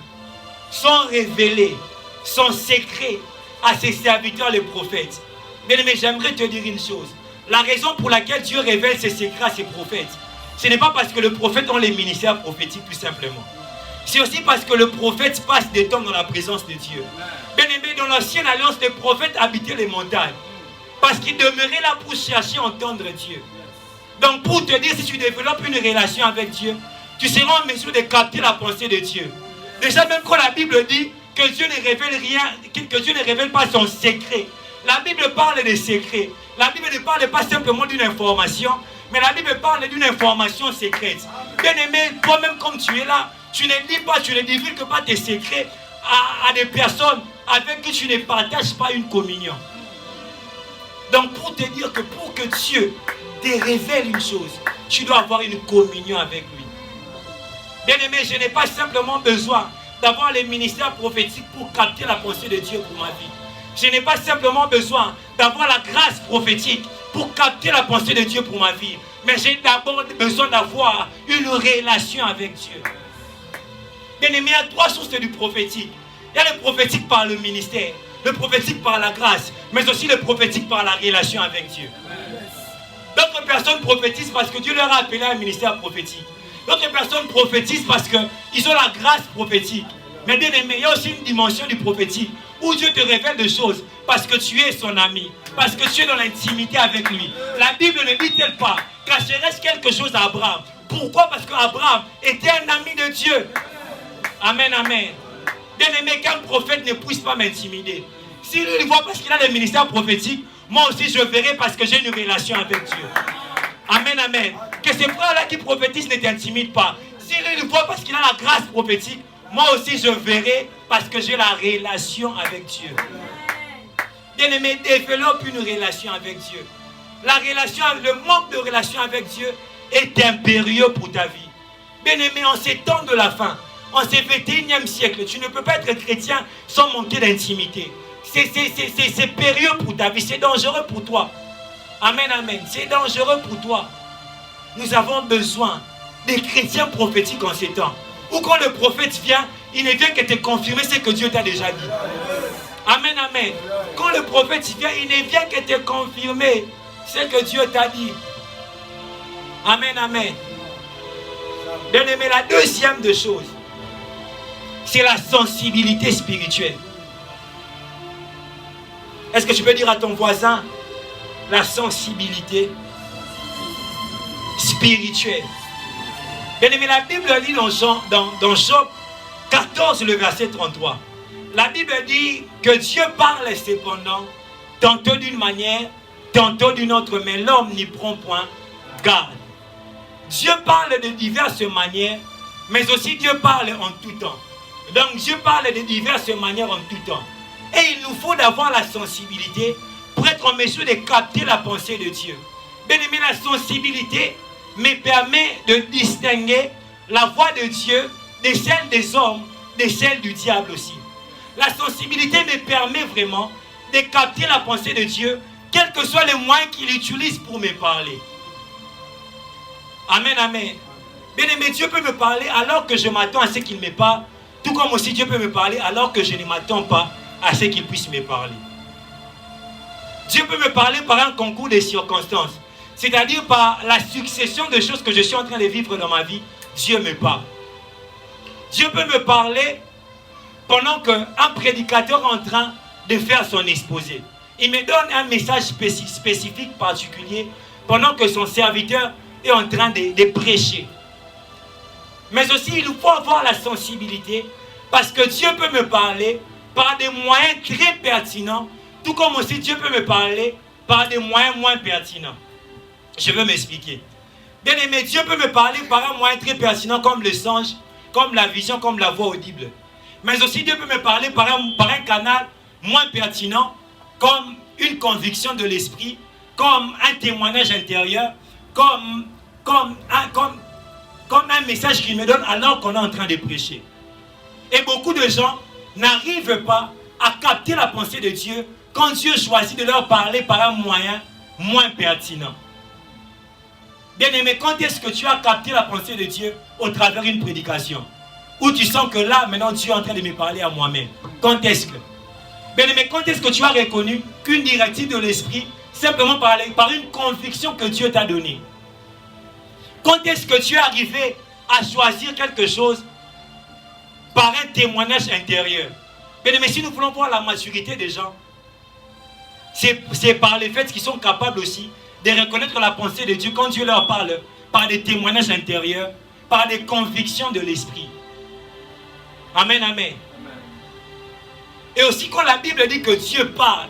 sans révéler son secret à ses serviteurs les prophètes. Bien-aimé, j'aimerais te dire une chose. La raison pour laquelle Dieu révèle ses secrets à ses prophètes, ce n'est pas parce que les prophètes ont les ministères prophétiques tout simplement. C'est aussi parce que le prophète passe des temps dans la présence de Dieu. Bien aimé, dans l'ancienne alliance, les prophètes habitaient les montagnes. Parce qu'ils demeuraient là pour chercher à entendre Dieu. Donc pour te dire, si tu développes une relation avec Dieu, tu seras en mesure de capter la pensée de Dieu. Déjà même quand la Bible dit que Dieu ne révèle rien, que Dieu ne révèle pas son secret. La Bible parle des secrets. La Bible ne parle pas simplement d'une information, mais la Bible parle d'une information secrète. Bien aimé, toi-même comme tu es là, tu ne dis pas, tu ne divulgues pas tes secrets à des personnes avec qui tu ne partages pas une communion. Donc pour te dire que pour que Dieu te révèle une chose, tu dois avoir une communion avec lui. Bien aimé, je n'ai pas simplement besoin d'avoir les ministères prophétiques pour capter la pensée de Dieu pour ma vie. Je n'ai pas simplement besoin d'avoir la grâce prophétique pour capter la pensée de Dieu pour ma vie. Mais j'ai d'abord besoin d'avoir une relation avec Dieu. Bien aimé, il y a trois sources du prophétique. Il y a le prophétique par le ministère, le prophétique par la grâce, mais aussi le prophétique par la relation avec Dieu. D'autres personnes prophétisent parce que Dieu leur a appelé à un ministère prophétique. D'autres personnes prophétisent parce qu'ils ont la grâce prophétique. Mais bien aimé, il y a aussi une dimension du prophétique où Dieu te révèle des choses parce que tu es son ami, parce que tu es dans l'intimité avec lui. La Bible ne dit-elle pas, cacherait-ce quelque chose à Abraham? Pourquoi? Parce qu'Abraham était un ami de Dieu. Amen, amen. Bien aimé, qu'un prophète ne puisse pas m'intimider. Si lui il voit parce qu'il a le ministère prophétique, moi aussi je verrai parce que j'ai une relation avec Dieu. Amen, amen. Que ces frères-là qui prophétisent ne t'intimident pas. Si lui il voit parce qu'il a la grâce prophétique, moi aussi je verrai parce que j'ai la relation avec Dieu. Bien aimé, développe une relation avec Dieu. La relation, le manque de relation avec Dieu est impérieux pour ta vie. Bien aimé, en ces temps de la fin, en ces 21e siècle, tu ne peux pas être chrétien sans manquer d'intimité. C'est périlleux pour ta vie, c'est dangereux pour toi. Amen, amen. C'est dangereux pour toi. Nous avons besoin des chrétiens prophétiques en ces temps. Ou quand le prophète vient, il ne vient que te confirmer ce que Dieu t'a déjà dit. Amen, amen. Quand le prophète vient, il ne vient que te confirmer ce que Dieu t'a dit. Amen, amen. Bien aimé, la deuxième des choses, c'est la sensibilité spirituelle. Est-ce que tu peux dire à ton voisin la sensibilité spirituelle? Bien aimé, la Bible dit dans Job 14, le verset 33. La Bible dit que Dieu parle cependant, tantôt d'une manière, tantôt d'une autre, mais l'homme n'y prend point garde. Dieu parle de diverses manières, mais aussi Dieu parle en tout temps. Donc Dieu parle de diverses manières en tout temps. Et il nous faut d'avoir la sensibilité pour être en mesure de capter la pensée de Dieu. Bien aimé, la sensibilité me permet de distinguer la voix de Dieu de celle des hommes, de celle du diable aussi. La sensibilité me permet vraiment de capter la pensée de Dieu, quels que soient les moyens qu'il utilise pour me parler. Amen, amen. Bien aimé, Dieu peut me parler alors que je m'attends à ce qu'il me parle, tout comme aussi Dieu peut me parler alors que je ne m'attends pas à ce qu'il puisse me parler. Dieu peut me parler par un concours de circonstances, c'est-à-dire par la succession de choses que je suis en train de vivre dans ma vie. Dieu me parle. Dieu peut me parler pendant qu'un prédicateur est en train de faire son exposé. Il me donne un message spécifique, particulier, pendant que son serviteur est en train de prêcher. Mais aussi, il faut avoir la sensibilité, parce que Dieu peut me parler par des moyens très pertinents, tout comme aussi Dieu peut me parler par des moyens moins pertinents. Je veux m'expliquer. Bien aimé, Dieu peut me parler par un moyen très pertinent comme le songe, comme la vision, comme la voix audible. Mais aussi Dieu peut me parler par un canal moins pertinent, comme une conviction de l'esprit, comme un témoignage intérieur, comme un message qu'il me donne alors qu'on est en train de prêcher. Et beaucoup de gens n'arrivent pas à capter la pensée de Dieu quand Dieu choisit de leur parler par un moyen moins pertinent. Bien aimé, quand est-ce que tu as capté la pensée de Dieu au travers d'une prédication? Où tu sens que là, maintenant, Dieu est en train de me parler à moi-même. Quand est-ce que? Bien aimé, quand est-ce que tu as reconnu qu'une directive de l'esprit, simplement par une conviction que Dieu t'a donnée? Quand est-ce que tu es arrivé à choisir quelque chose par un témoignage intérieur. Mais si nous voulons voir la maturité des gens, c'est par les faits qu'ils sont capables aussi de reconnaître la pensée de Dieu quand Dieu leur parle, par des témoignages intérieurs, par des convictions de l'esprit. Amen, amen. Et aussi quand la Bible dit que Dieu parle,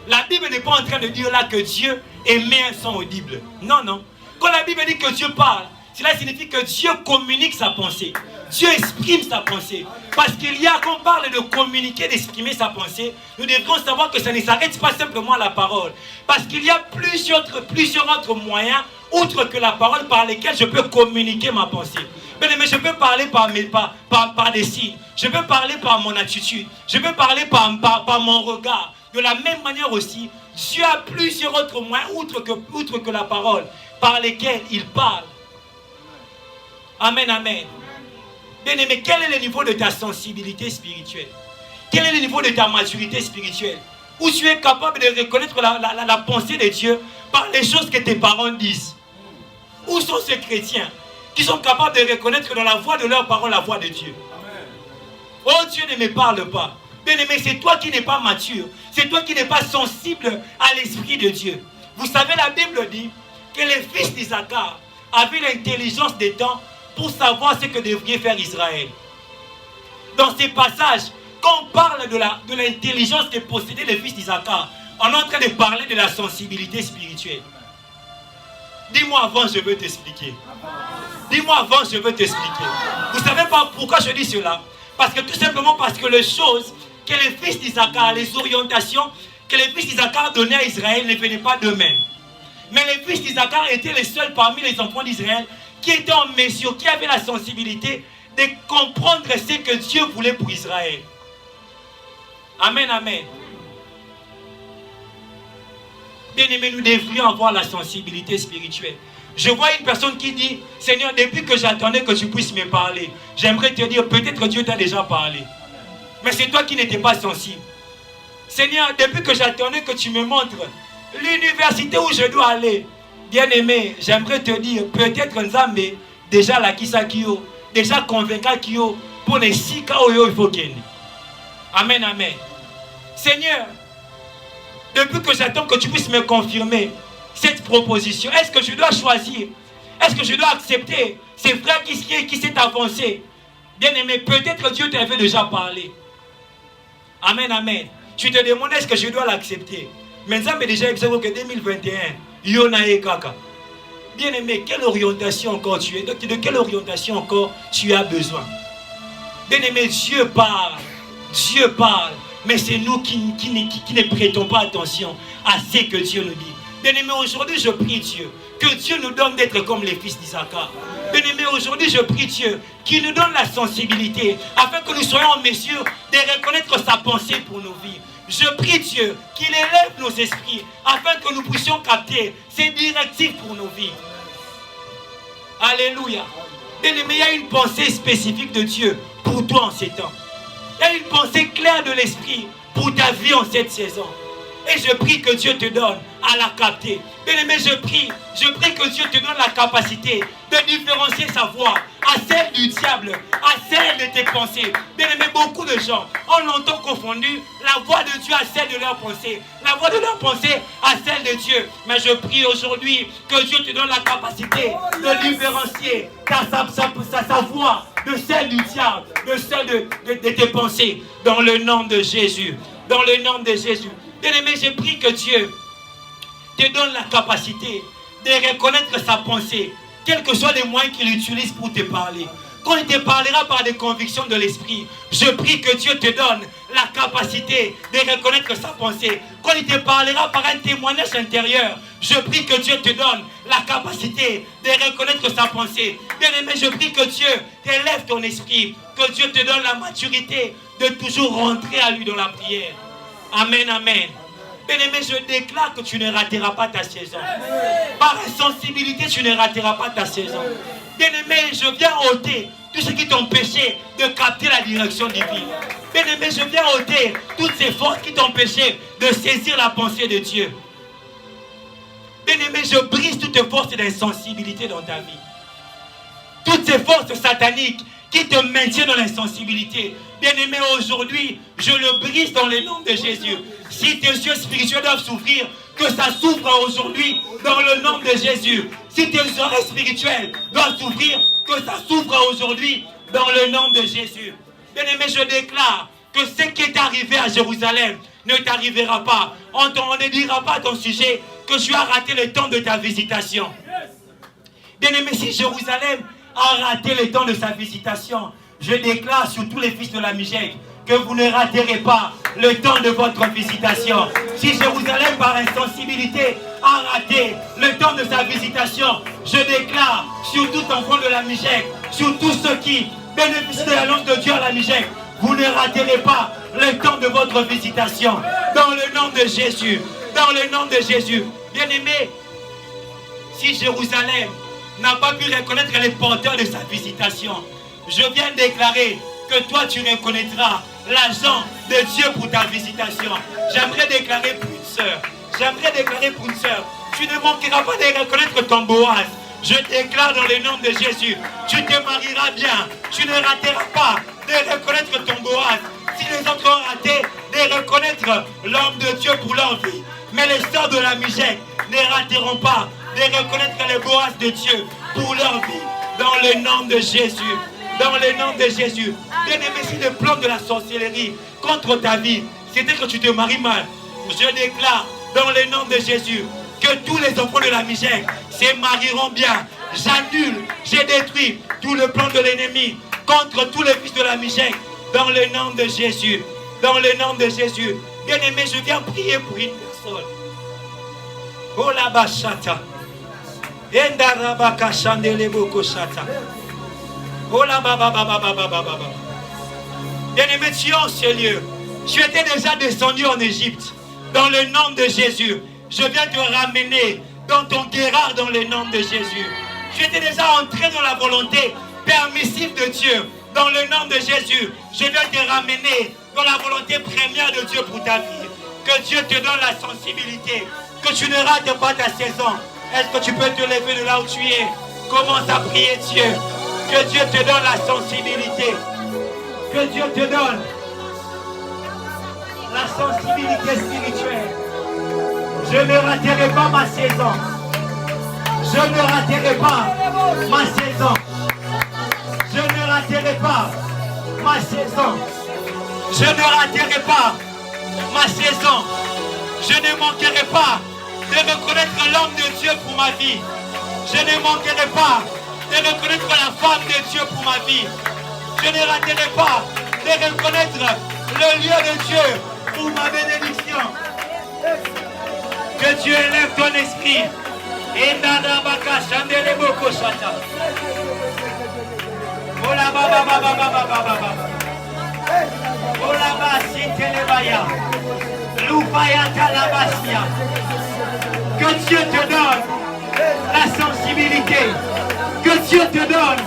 la Bible n'est pas en train de dire là que Dieu émet un son audible. Non, non. Quand la Bible dit que Dieu parle, cela signifie que Dieu communique sa pensée. Dieu exprime sa pensée. Parce qu'il y a, quand on parle de communiquer, d'exprimer sa pensée, nous devons savoir que ça ne s'arrête pas simplement à la parole. Parce qu'il y a plusieurs autres moyens, outre que la parole, par lesquels je peux communiquer ma pensée. Mais je peux parler par des signes. Je peux parler par mon attitude. Je peux parler par mon regard. De la même manière aussi, Dieu a plusieurs autres moyens, outre que la parole, par lesquels il parle. Amen, amen. Bien-aimé, quel est le niveau de ta sensibilité spirituelle? Quel est le niveau de ta maturité spirituelle? Où tu es capable de reconnaître la pensée de Dieu par les choses que tes parents disent? Où sont ces chrétiens qui sont capables de reconnaître dans la voix de leurs parents la voix de Dieu? Oh, Dieu ne me parle pas. Bien-aimé, c'est toi qui n'es pas mature. C'est toi qui n'es pas sensible à l'Esprit de Dieu. Vous savez, la Bible dit que les fils d'Isaacar avaient l'intelligence des temps pour savoir ce que devrait faire Israël. Dans ces passages, quand on parle de l'intelligence que possédaient les fils d'Isaacar, on est en train de parler de la sensibilité spirituelle. Dis-moi avant, je veux t'expliquer. Dis-moi avant, je veux t'expliquer. Vous savez pas pourquoi je dis cela? Parce que tout simplement parce que les choses que les fils d'Isaacar, les orientations que les fils d'Isaacar donnaient à Israël ne venaient pas d'eux-mêmes. Mais les fils d'Isaacar étaient les seuls parmi les enfants d'Israël qui étaient en mesure, qui avaient la sensibilité de comprendre ce que Dieu voulait pour Israël. Amen, amen. Bien-aimés, nous devrions avoir la sensibilité spirituelle. Je vois une personne qui dit, Seigneur, depuis que j'attendais que tu puisses me parler, j'aimerais te dire, peut-être que Dieu t'a déjà parlé. Mais c'est toi qui n'étais pas sensible. Seigneur, depuis que j'attendais que tu me montres l'université où je dois aller, bien-aimé, j'aimerais te dire, peut-être Nzambe, déjà la Kisakio, déjà convaincu Kio, pour les 6 cas où il faut qu'il. Amen, amen. Seigneur, depuis que j'attends que tu puisses me confirmer cette proposition, est-ce que je dois choisir? Est-ce que je dois accepter ces frères qui s'est avancé? Bien-aimé, peut-être Dieu t'avait déjà parlé. Amen, amen. Tu te demandes est-ce que je dois l'accepter? Mais ça m'est déjà expliqué que 2021, Yonae Kaka. Bien-aimé, quelle orientation encore tu es? De quelle orientation encore tu as besoin? Bien-aimé, Dieu parle. Dieu parle. Mais c'est nous qui ne prêtons pas attention à ce que Dieu nous dit. Bien-aimé, aujourd'hui je prie Dieu que Dieu nous donne d'être comme les fils d'Isaacar. Bien-aimé, aujourd'hui je prie Dieu qui nous donne la sensibilité afin que nous soyons en mesure de reconnaître sa pensée pour nos vies. Je prie Dieu qu'il élève nos esprits afin que nous puissions capter ses directives pour nos vies. Alléluia. Bien-aimé, il y a une pensée spécifique de Dieu pour toi en ces temps. Il y a une pensée claire de l'esprit pour ta vie en cette saison. Et je prie que Dieu te donne à la capter. Bien-aimé, je prie que Dieu te donne la capacité de différencier sa voix à celle du diable, à celle de tes pensées. Bien-aimé, beaucoup de gens ont longtemps confondu la voix de Dieu à celle de leur pensée, la voix de leur pensée à celle de Dieu. Mais je prie aujourd'hui que Dieu te donne la capacité de différencier sa voix de celle du diable, de celle de tes pensées, dans le nom de Jésus. Dans le nom de Jésus. Bien-aimé, je prie que Dieu te donne la capacité de reconnaître sa pensée, quels que soient les moyens qu'il utilise pour te parler. Quand il te parlera par des convictions de l'esprit, je prie que Dieu te donne la capacité de reconnaître sa pensée. Quand il te parlera par un témoignage intérieur, je prie que Dieu te donne la capacité de reconnaître sa pensée. Bien-aimé, je prie que Dieu t'élève ton esprit, que Dieu te donne la maturité de toujours rentrer à lui dans la prière. Amen, amen. Bien-aimé, je déclare que tu ne rateras pas ta saison. Par insensibilité, tu ne rateras pas ta saison. Bien-aimé, je viens ôter tout ce qui t'empêchait de capter la direction divine. Bien-aimé, je viens ôter toutes ces forces qui t'empêchaient de saisir la pensée de Dieu. Bien-aimé, je brise toutes les forces d'insensibilité dans ta vie. Toutes ces forces sataniques qui te maintient dans l'insensibilité. Bien-aimé, aujourd'hui, je le brise dans le nom de Jésus. Si tes yeux spirituels doivent souffrir, que ça souffre aujourd'hui dans le nom de Jésus. Si tes oreilles spirituelles doivent souffrir, que ça souffre aujourd'hui dans le nom de Jésus. Bien-aimé, je déclare que ce qui est arrivé à Jérusalem ne t'arrivera pas. On ne dira pas à ton sujet que tu as raté le temps de ta visitation. Bien-aimé, si Jérusalem a raté le temps de sa visitation, je déclare sur tous les fils de la Mijek que vous ne raterez pas le temps de votre visitation. Si Jérusalem par insensibilité a raté le temps de sa visitation, je déclare sur tout enfant de la Mijek, sur tous ceux qui bénéficient de la langue de Dieu à la Mijek, vous ne raterez pas le temps de votre visitation. Dans le nom de Jésus, dans le nom de Jésus. Bien-aimé, si Jérusalem n'a pas pu reconnaître les porteurs de sa visitation, je viens déclarer que toi tu reconnaîtras l'agent de Dieu pour ta visitation. J'aimerais déclarer pour une sœur, tu ne manqueras pas de reconnaître ton Boaz. Je déclare dans le nom de Jésus, tu te marieras bien, tu ne rateras pas de reconnaître ton Boaz. Si les autres ont raté, de reconnaître l'homme de Dieu pour leur vie. Mais les sœurs de la Mijek ne rateront pas de reconnaître les Boaz de Dieu pour leur vie. Dans le nom de Jésus. Dans le nom de Jésus. Bien-aimé, si le plan de la sorcellerie contre ta vie, c'était que tu te maries mal, je déclare dans le nom de Jésus que tous les enfants de la Mijek se marieront bien. J'annule, j'ai détruit tout le plan de l'ennemi contre tous les fils de la Mijek. Dans le nom de Jésus. Dans le nom de Jésus. Bien-aimé, je viens prier pour une personne. Oh la bachata. Endarabaka chandeleboko chata. Oh la baba baba baba baba. Bien-aimé, tu es en ce lieu. Tu étais déjà descendu en Égypte. Dans le nom de Jésus. Je viens te ramener dans ton guérard dans le nom de Jésus. Tu étais déjà entré dans la volonté permissive de Dieu. Dans le nom de Jésus, je viens te ramener dans la volonté première de Dieu pour ta vie. Que Dieu te donne la sensibilité. Que tu ne rates pas ta saison. Est-ce que tu peux te lever de là où tu es? Commence à prier Dieu. Que Dieu te donne la sensibilité. Que Dieu te donne la sensibilité spirituelle. Je ne raterai pas ma saison. Je ne raterai pas ma saison. Je ne raterai pas ma saison. Je ne raterai pas ma saison. Je ne manquerai pas de reconnaître l'homme de Dieu pour ma vie. Je ne manquerai pas de reconnaître la femme de Dieu pour ma vie. Je ne raterai pas de reconnaître le lieu de Dieu pour ma bénédiction. Que Dieu élève ton esprit. Ola baba baba baba baba. Ola basi telebaya. Lupaya talabasia. Que Dieu te donne la sensibilité. Que Dieu te donne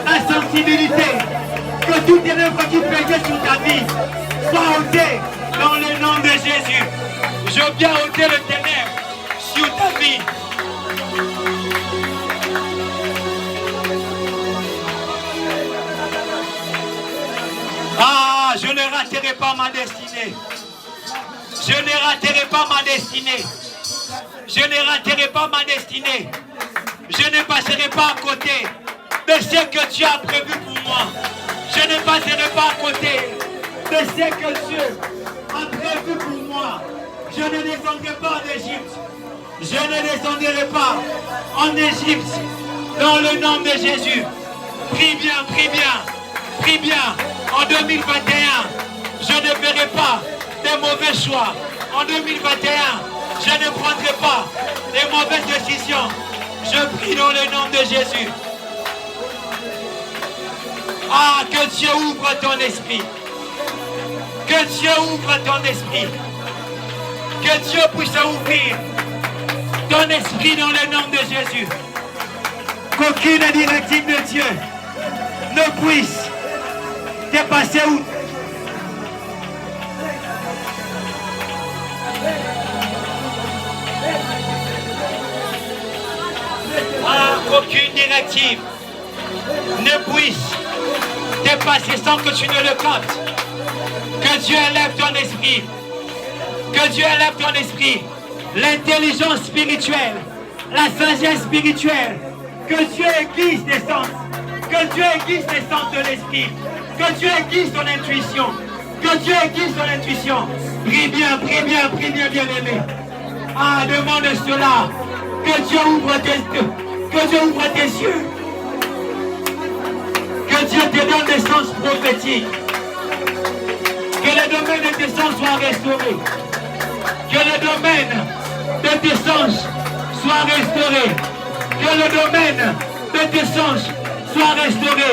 la sensibilité. Que toutes les œuvres qui pesaient sur ta vie soient ôtées dans le nom de Jésus. Je viens ôter le ténèbre sur ta vie. Ah, je ne raterai pas ma destinée. Je ne raterai pas ma destinée. Je ne raterai pas ma destinée. Je ne passerai pas à côté de ce que Dieu a prévu pour moi. Je ne passerai pas à côté de ce que Dieu a prévu pour moi. Je ne descendrai pas en Égypte. Je ne descendrai pas en Égypte. Dans le nom de Jésus. Prie bien, prie bien. Prie bien. En 2021, je ne ferai pas de mauvais choix. En 2021, je ne prendrai pas de mauvaises décisions. Je prie dans le nom de Jésus. Ah, que Dieu ouvre ton esprit. Que Dieu ouvre ton esprit. Que Dieu puisse ouvrir ton esprit dans le nom de Jésus. Qu'aucune directive de Dieu ne puisse dépasser où. Ah, qu'aucune directive ne puisse sais pas, c'est sans que tu ne le captes. Que Dieu élève ton esprit. Que Dieu élève ton esprit. L'intelligence spirituelle, la sagesse spirituelle. Que Dieu aiguise tes sens. Que Dieu aiguise tes sens de l'esprit. Que Dieu aiguise ton intuition. Que Dieu aiguise ton intuition. Prie bien, bien-aimé. Ah, demande cela. Que Dieu ouvre tes yeux. Que Dieu te donne des sens prophétiques. Que le domaine de tes sens soit restauré. Que le domaine de tes sens soit restauré. Que le domaine de tes sens soit restauré.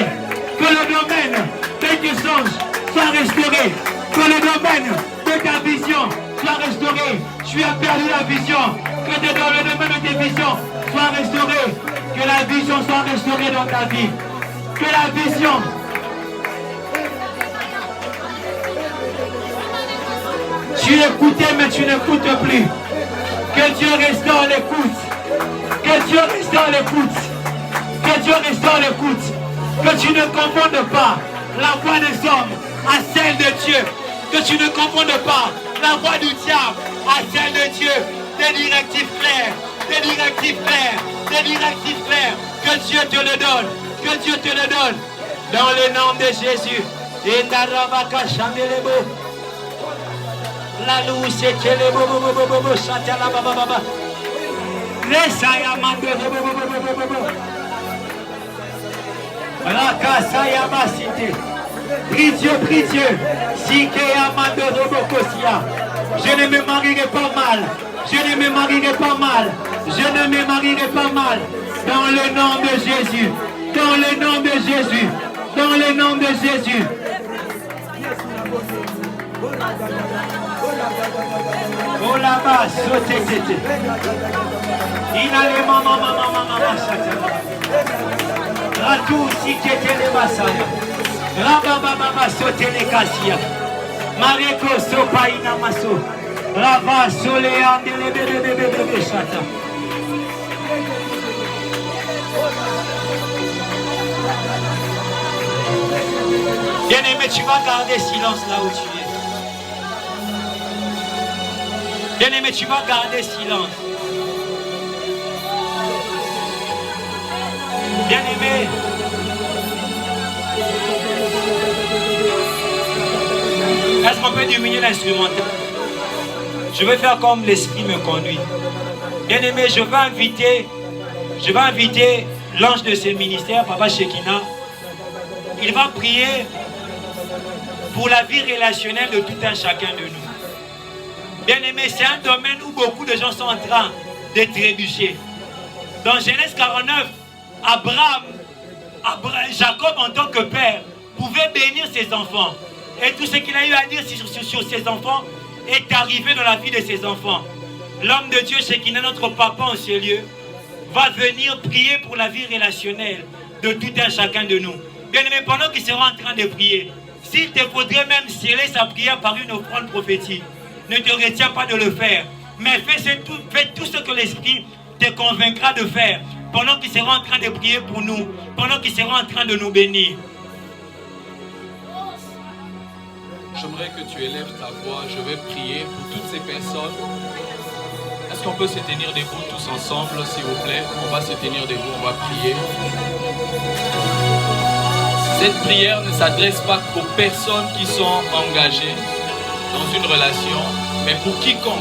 Que le domaine de tes sens soit restauré. Que le domaine de ta vision soit restauré. Tu as perdu la vision. Que le domaine de tes visions soit restauré. Que la vision soit restaurée dans ta vie. Que la vision. Tu écoutais mais tu n'écoutes plus. Que Dieu restaure l'écoute. Que Dieu restaure l'écoute. Que Dieu restaure l'écoute. Que tu ne confondes pas la voix des hommes à celle de Dieu. Que tu ne confondes pas la voix du diable à celle de Dieu. Des directives claires. Des directives claires. Des directives claires. Que Dieu te le donne. Que Dieu te le donne. Dans le nom de Jésus. Et Narabaka Chandelebo. La louche c'est que les bobo chatala baba. Lesaya mando bobo. Rakasaya basite. Prie Dieu. Sikeya mando bokosia. Je ne me marierai pas mal. Je ne me marierai pas mal. Je ne me marierai pas mal. Dans le nom de Jésus. Dans le nom de Jésus. Dans le nom de Jésus. Oh là-bas, sautez, c'était. Il a les maman, Ratou, si qui était les massaya. Rababa, sautez les cassia. Mareko, sopaïna maso. Rava, soléan, les bébés, chata. Bien-aimé, tu vas garder silence là où tu es. Bien-aimé, tu vas garder silence. Bien-aimé, est-ce qu'on peut diminuer l'instrumental? Je vais faire comme l'esprit me conduit. Bien-aimé, je vais inviter l'ange de ce ministère, Papa Shekina. Il va prier pour la vie relationnelle de tout un chacun de nous. Bien-aimé, c'est un domaine où beaucoup de gens sont en train de trébucher. Dans Genèse 49, Jacob en tant que père pouvait bénir ses enfants. Et tout ce qu'il a eu à dire sur ses enfants est arrivé dans la vie de ses enfants. L'homme de Dieu, Shekinah, notre papa en ce lieu, va venir prier pour la vie relationnelle de tout un chacun de nous. Bien-aimé, pendant qu'il sera en train de prier, s'il te faudrait même sceller sa prière par une offrande prophétique, ne te retiens pas de le faire. Mais fais tout ce que l'Esprit te convaincra de faire pendant qu'il sera en train de prier pour nous, pendant qu'il sera en train de nous bénir. J'aimerais que tu élèves ta voix. Je vais prier pour toutes ces personnes. Est-ce qu'on peut se tenir debout tous ensemble, s'il vous plaît? On va se tenir debout, on va prier. Cette prière ne s'adresse pas qu'aux personnes qui sont engagées dans une relation, mais pour quiconque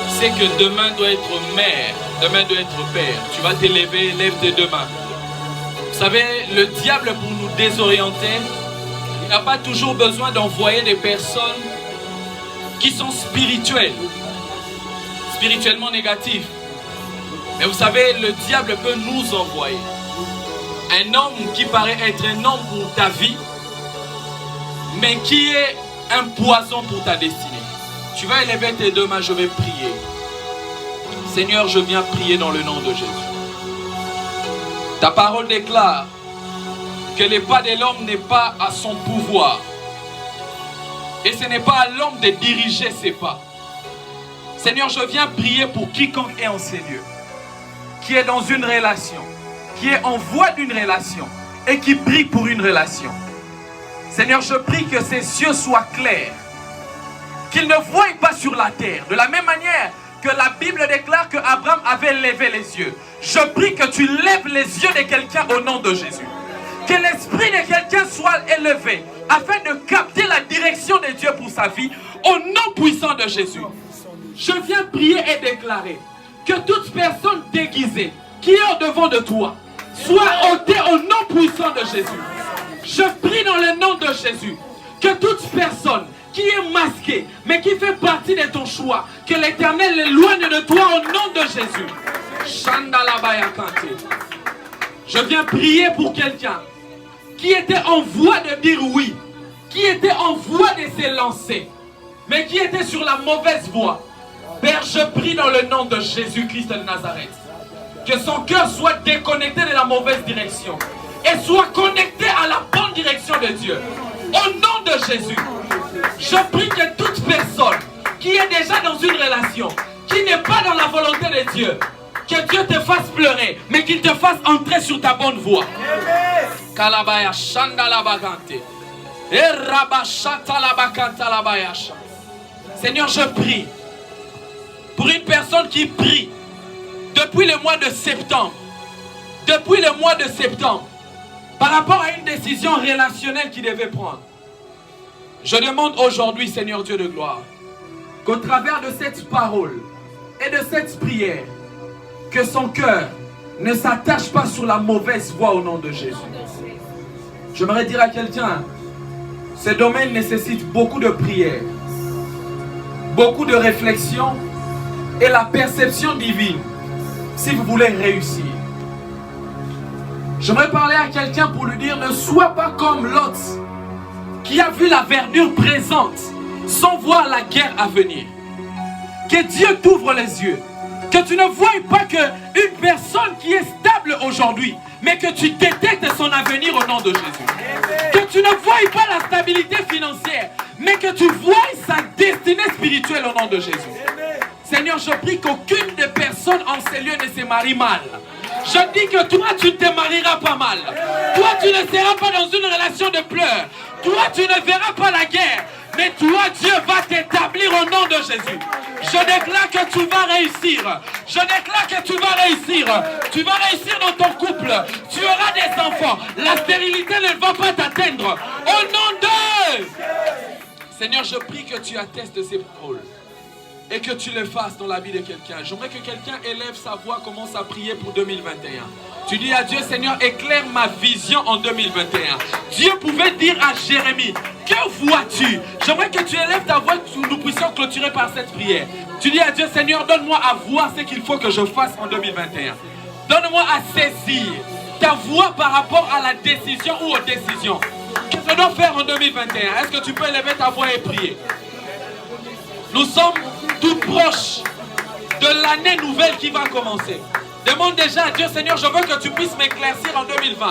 sait que demain doit être mère, demain doit être père. Tu vas t'élever, lève tes deux mains. Vous savez, le diable, pour nous désorienter, il n'a pas toujours besoin d'envoyer des personnes qui sont spirituellement négatives. Mais vous savez, le diable peut nous envoyer un homme qui paraît être un homme pour ta vie, mais qui est un poison pour ta destinée. Tu vas élever tes deux mains, je vais prier. Seigneur, je viens prier dans le nom de Jésus. Ta parole déclare que les pas de l'homme n'est pas à son pouvoir. Et ce n'est pas à l'homme de diriger ses pas. Seigneur, je viens prier pour quiconque est en ces lieux, qui est dans une relation, qui est en voie d'une relation et qui prie pour une relation. Seigneur, je prie que ses yeux soient clairs, qu'il ne voie pas sur la terre, de la même manière que la Bible déclare que Abraham avait levé les yeux. Je prie que tu lèves les yeux de quelqu'un au nom de Jésus. Que l'esprit de quelqu'un soit élevé afin de capter la direction de Dieu pour sa vie au nom puissant de Jésus. Je viens prier et déclarer que toute personne déguisée qui est au-devant de toi soit ôtée au nom puissant de Jésus. Je prie dans le nom de Jésus que toute personne qui est masquée mais qui fait partie de ton choix, que l'Éternel l'éloigne de toi au nom de Jésus. Je viens prier pour quelqu'un qui était en voie de dire oui, qui était en voie de se lancer, mais qui était sur la mauvaise voie. Père, je prie dans le nom de Jésus-Christ de Nazareth, que son cœur soit déconnecté de la mauvaise direction et soit connecté à la bonne direction de Dieu. Au nom de Jésus, je prie que toute personne qui est déjà dans une relation, qui n'est pas dans la volonté de Dieu, que Dieu te fasse pleurer, mais qu'il te fasse entrer sur ta bonne voie. Kalabaya shanda la bagante. Erabashata la bakanta la bayasha. Seigneur, je prie pour une personne qui prie depuis le mois de septembre. Depuis le mois de septembre, par rapport à une décision relationnelle qu'il devait prendre. Je demande aujourd'hui, Seigneur Dieu de gloire, qu'au travers de cette parole et de cette prière, que son cœur ne s'attache pas sur la mauvaise voie au nom de Jésus. J'aimerais dire à quelqu'un, ce domaine nécessite beaucoup de prière, beaucoup de réflexion et la perception divine si vous voulez réussir. J'aimerais parler à quelqu'un pour lui dire, ne sois pas comme Lot qui a vu la verdure présente sans voir la guerre à venir. Que Dieu t'ouvre les yeux. Que tu ne voies pas qu'une personne qui est stable aujourd'hui, mais que tu détectes son avenir au nom de Jésus. Que tu ne voies pas la stabilité financière, mais que tu voies sa destinée spirituelle au nom de Jésus. Seigneur, je prie qu'aucune des personnes en ces lieux ne se marie mal. Je dis que toi, tu ne te marieras pas mal. Toi, tu ne seras pas dans une relation de pleurs. Toi, tu ne verras pas la guerre. Mais toi, Dieu va t'établir au nom de Jésus. Je déclare que tu vas réussir. Je déclare que tu vas réussir. Tu vas réussir dans ton couple. Tu auras des enfants. La stérilité ne va pas t'atteindre. Au nom de... Seigneur, je prie que tu attestes de ces paroles. Et que tu le fasses dans la vie de quelqu'un. J'aimerais que quelqu'un élève sa voix, commence à prier pour 2021. Tu dis à Dieu, Seigneur, éclaire ma vision en 2021. Dieu pouvait dire à Jérémie, que vois-tu? J'aimerais que tu élèves ta voix, que nous puissions clôturer par cette prière. Tu dis à Dieu, Seigneur, donne-moi à voir ce qu'il faut que je fasse en 2021. Donne-moi à saisir ta voix par rapport à la décision ou aux décisions. Qu'est-ce que je dois faire en 2021? Est-ce que tu peux élever ta voix et prier? Nous sommes tout proches de l'année nouvelle qui va commencer. Demande déjà à Dieu, Seigneur, je veux que tu puisses m'éclaircir en 2020.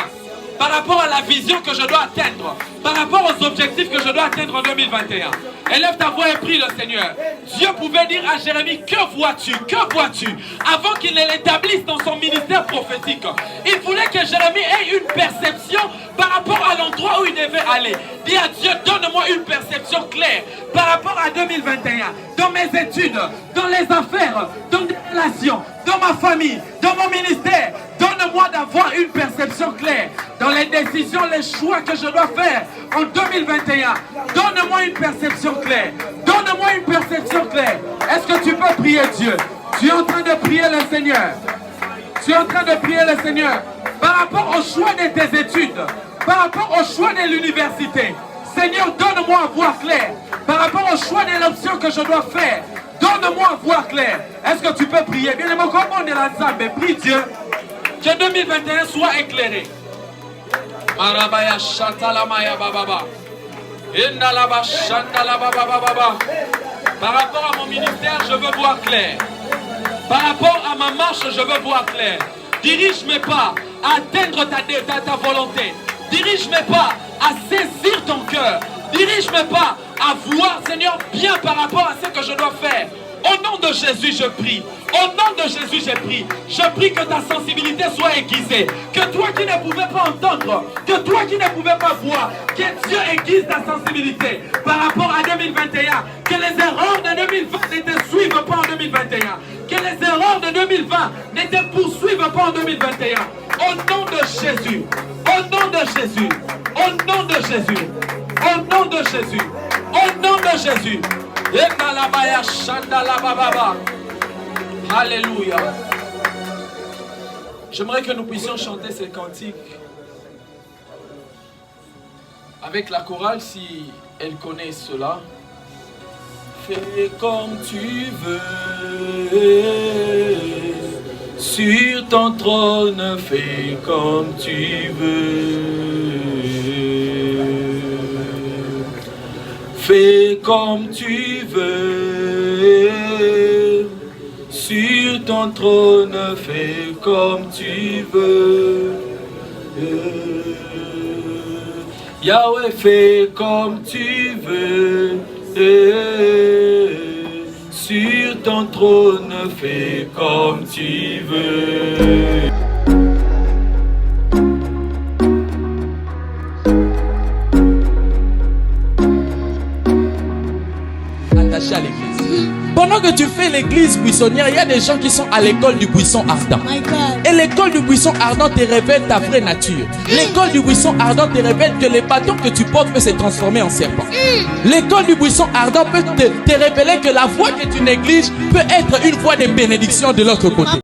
Par rapport à la vision que je dois atteindre. Par rapport aux objectifs que je dois atteindre en 2021. Élève ta voix et prie le Seigneur. Dieu pouvait dire à Jérémie, que vois-tu? Que vois-tu? Avant qu'il ne l'établisse dans son ministère prophétique. Il voulait que Jérémie ait une perception par rapport à l'endroit où il devait aller. Dis à Dieu, donne-moi une perception claire par rapport à 2021. Dans mes études, dans les affaires, dans les relations, dans ma famille, dans mon ministère. Donne-moi d'avoir une perception claire dans les décisions, les choix que je dois faire en 2021. Donne-moi une perception claire. Donne-moi une perception claire. Est-ce que tu peux prier Dieu? Tu es en train de prier le Seigneur. Tu es en train de prier le Seigneur. Par rapport au choix de tes études, par rapport au choix de l'université. Seigneur, donne-moi à voir clair. Par rapport au choix de l'option que je dois faire. Donne-moi à voir clair. Est-ce que tu peux prier? Bien, mon commande de la salle, mais prie Dieu. Que 2021 soit éclairé. Marabaya Chantalamaya Bababa. Indalaba Chantalaba Bababa. Par rapport à mon ministère, je veux voir clair. Par rapport à ma marche, je veux voir clair. Dirige mes pas à atteindre ta volonté. Dirige mes pas à saisir ton cœur. Dirige mes pas à voir, Seigneur, bien par rapport à ce que je dois faire. Au nom de Jésus, je prie. Au nom de Jésus, j'ai pris. Je prie que ta sensibilité soit aiguisée. Que toi qui ne pouvais pas entendre, que toi qui ne pouvais pas voir, que Dieu aiguise ta sensibilité par rapport à 2021. Que les erreurs de 2020 ne te suivent pas en 2021. Que les erreurs de 2020 ne te poursuivent pas en 2021. Au nom de Jésus. Au nom de Jésus. Au nom de Jésus. Au nom de Jésus. Au nom de Jésus. Alléluia. J'aimerais que nous puissions chanter ces cantiques avec la chorale si elle connaît cela. Fais comme tu veux sur ton trône, fais comme tu veux. Fais comme tu veux sur ton trône, fais comme tu veux. Yahweh, fais comme tu veux. Sur ton trône, fais comme tu veux. Attaché à l'église. Pendant que tu fais l'église buissonnière, il y a des gens qui sont à l'école du buisson ardent. Et l'école du buisson ardent te révèle ta vraie nature. L'école du buisson ardent te révèle que les bâtons que tu portes peuvent se transformer en serpent. L'école du buisson ardent peut te révéler que la voix que tu négliges peut être une voix de bénédiction de l'autre côté.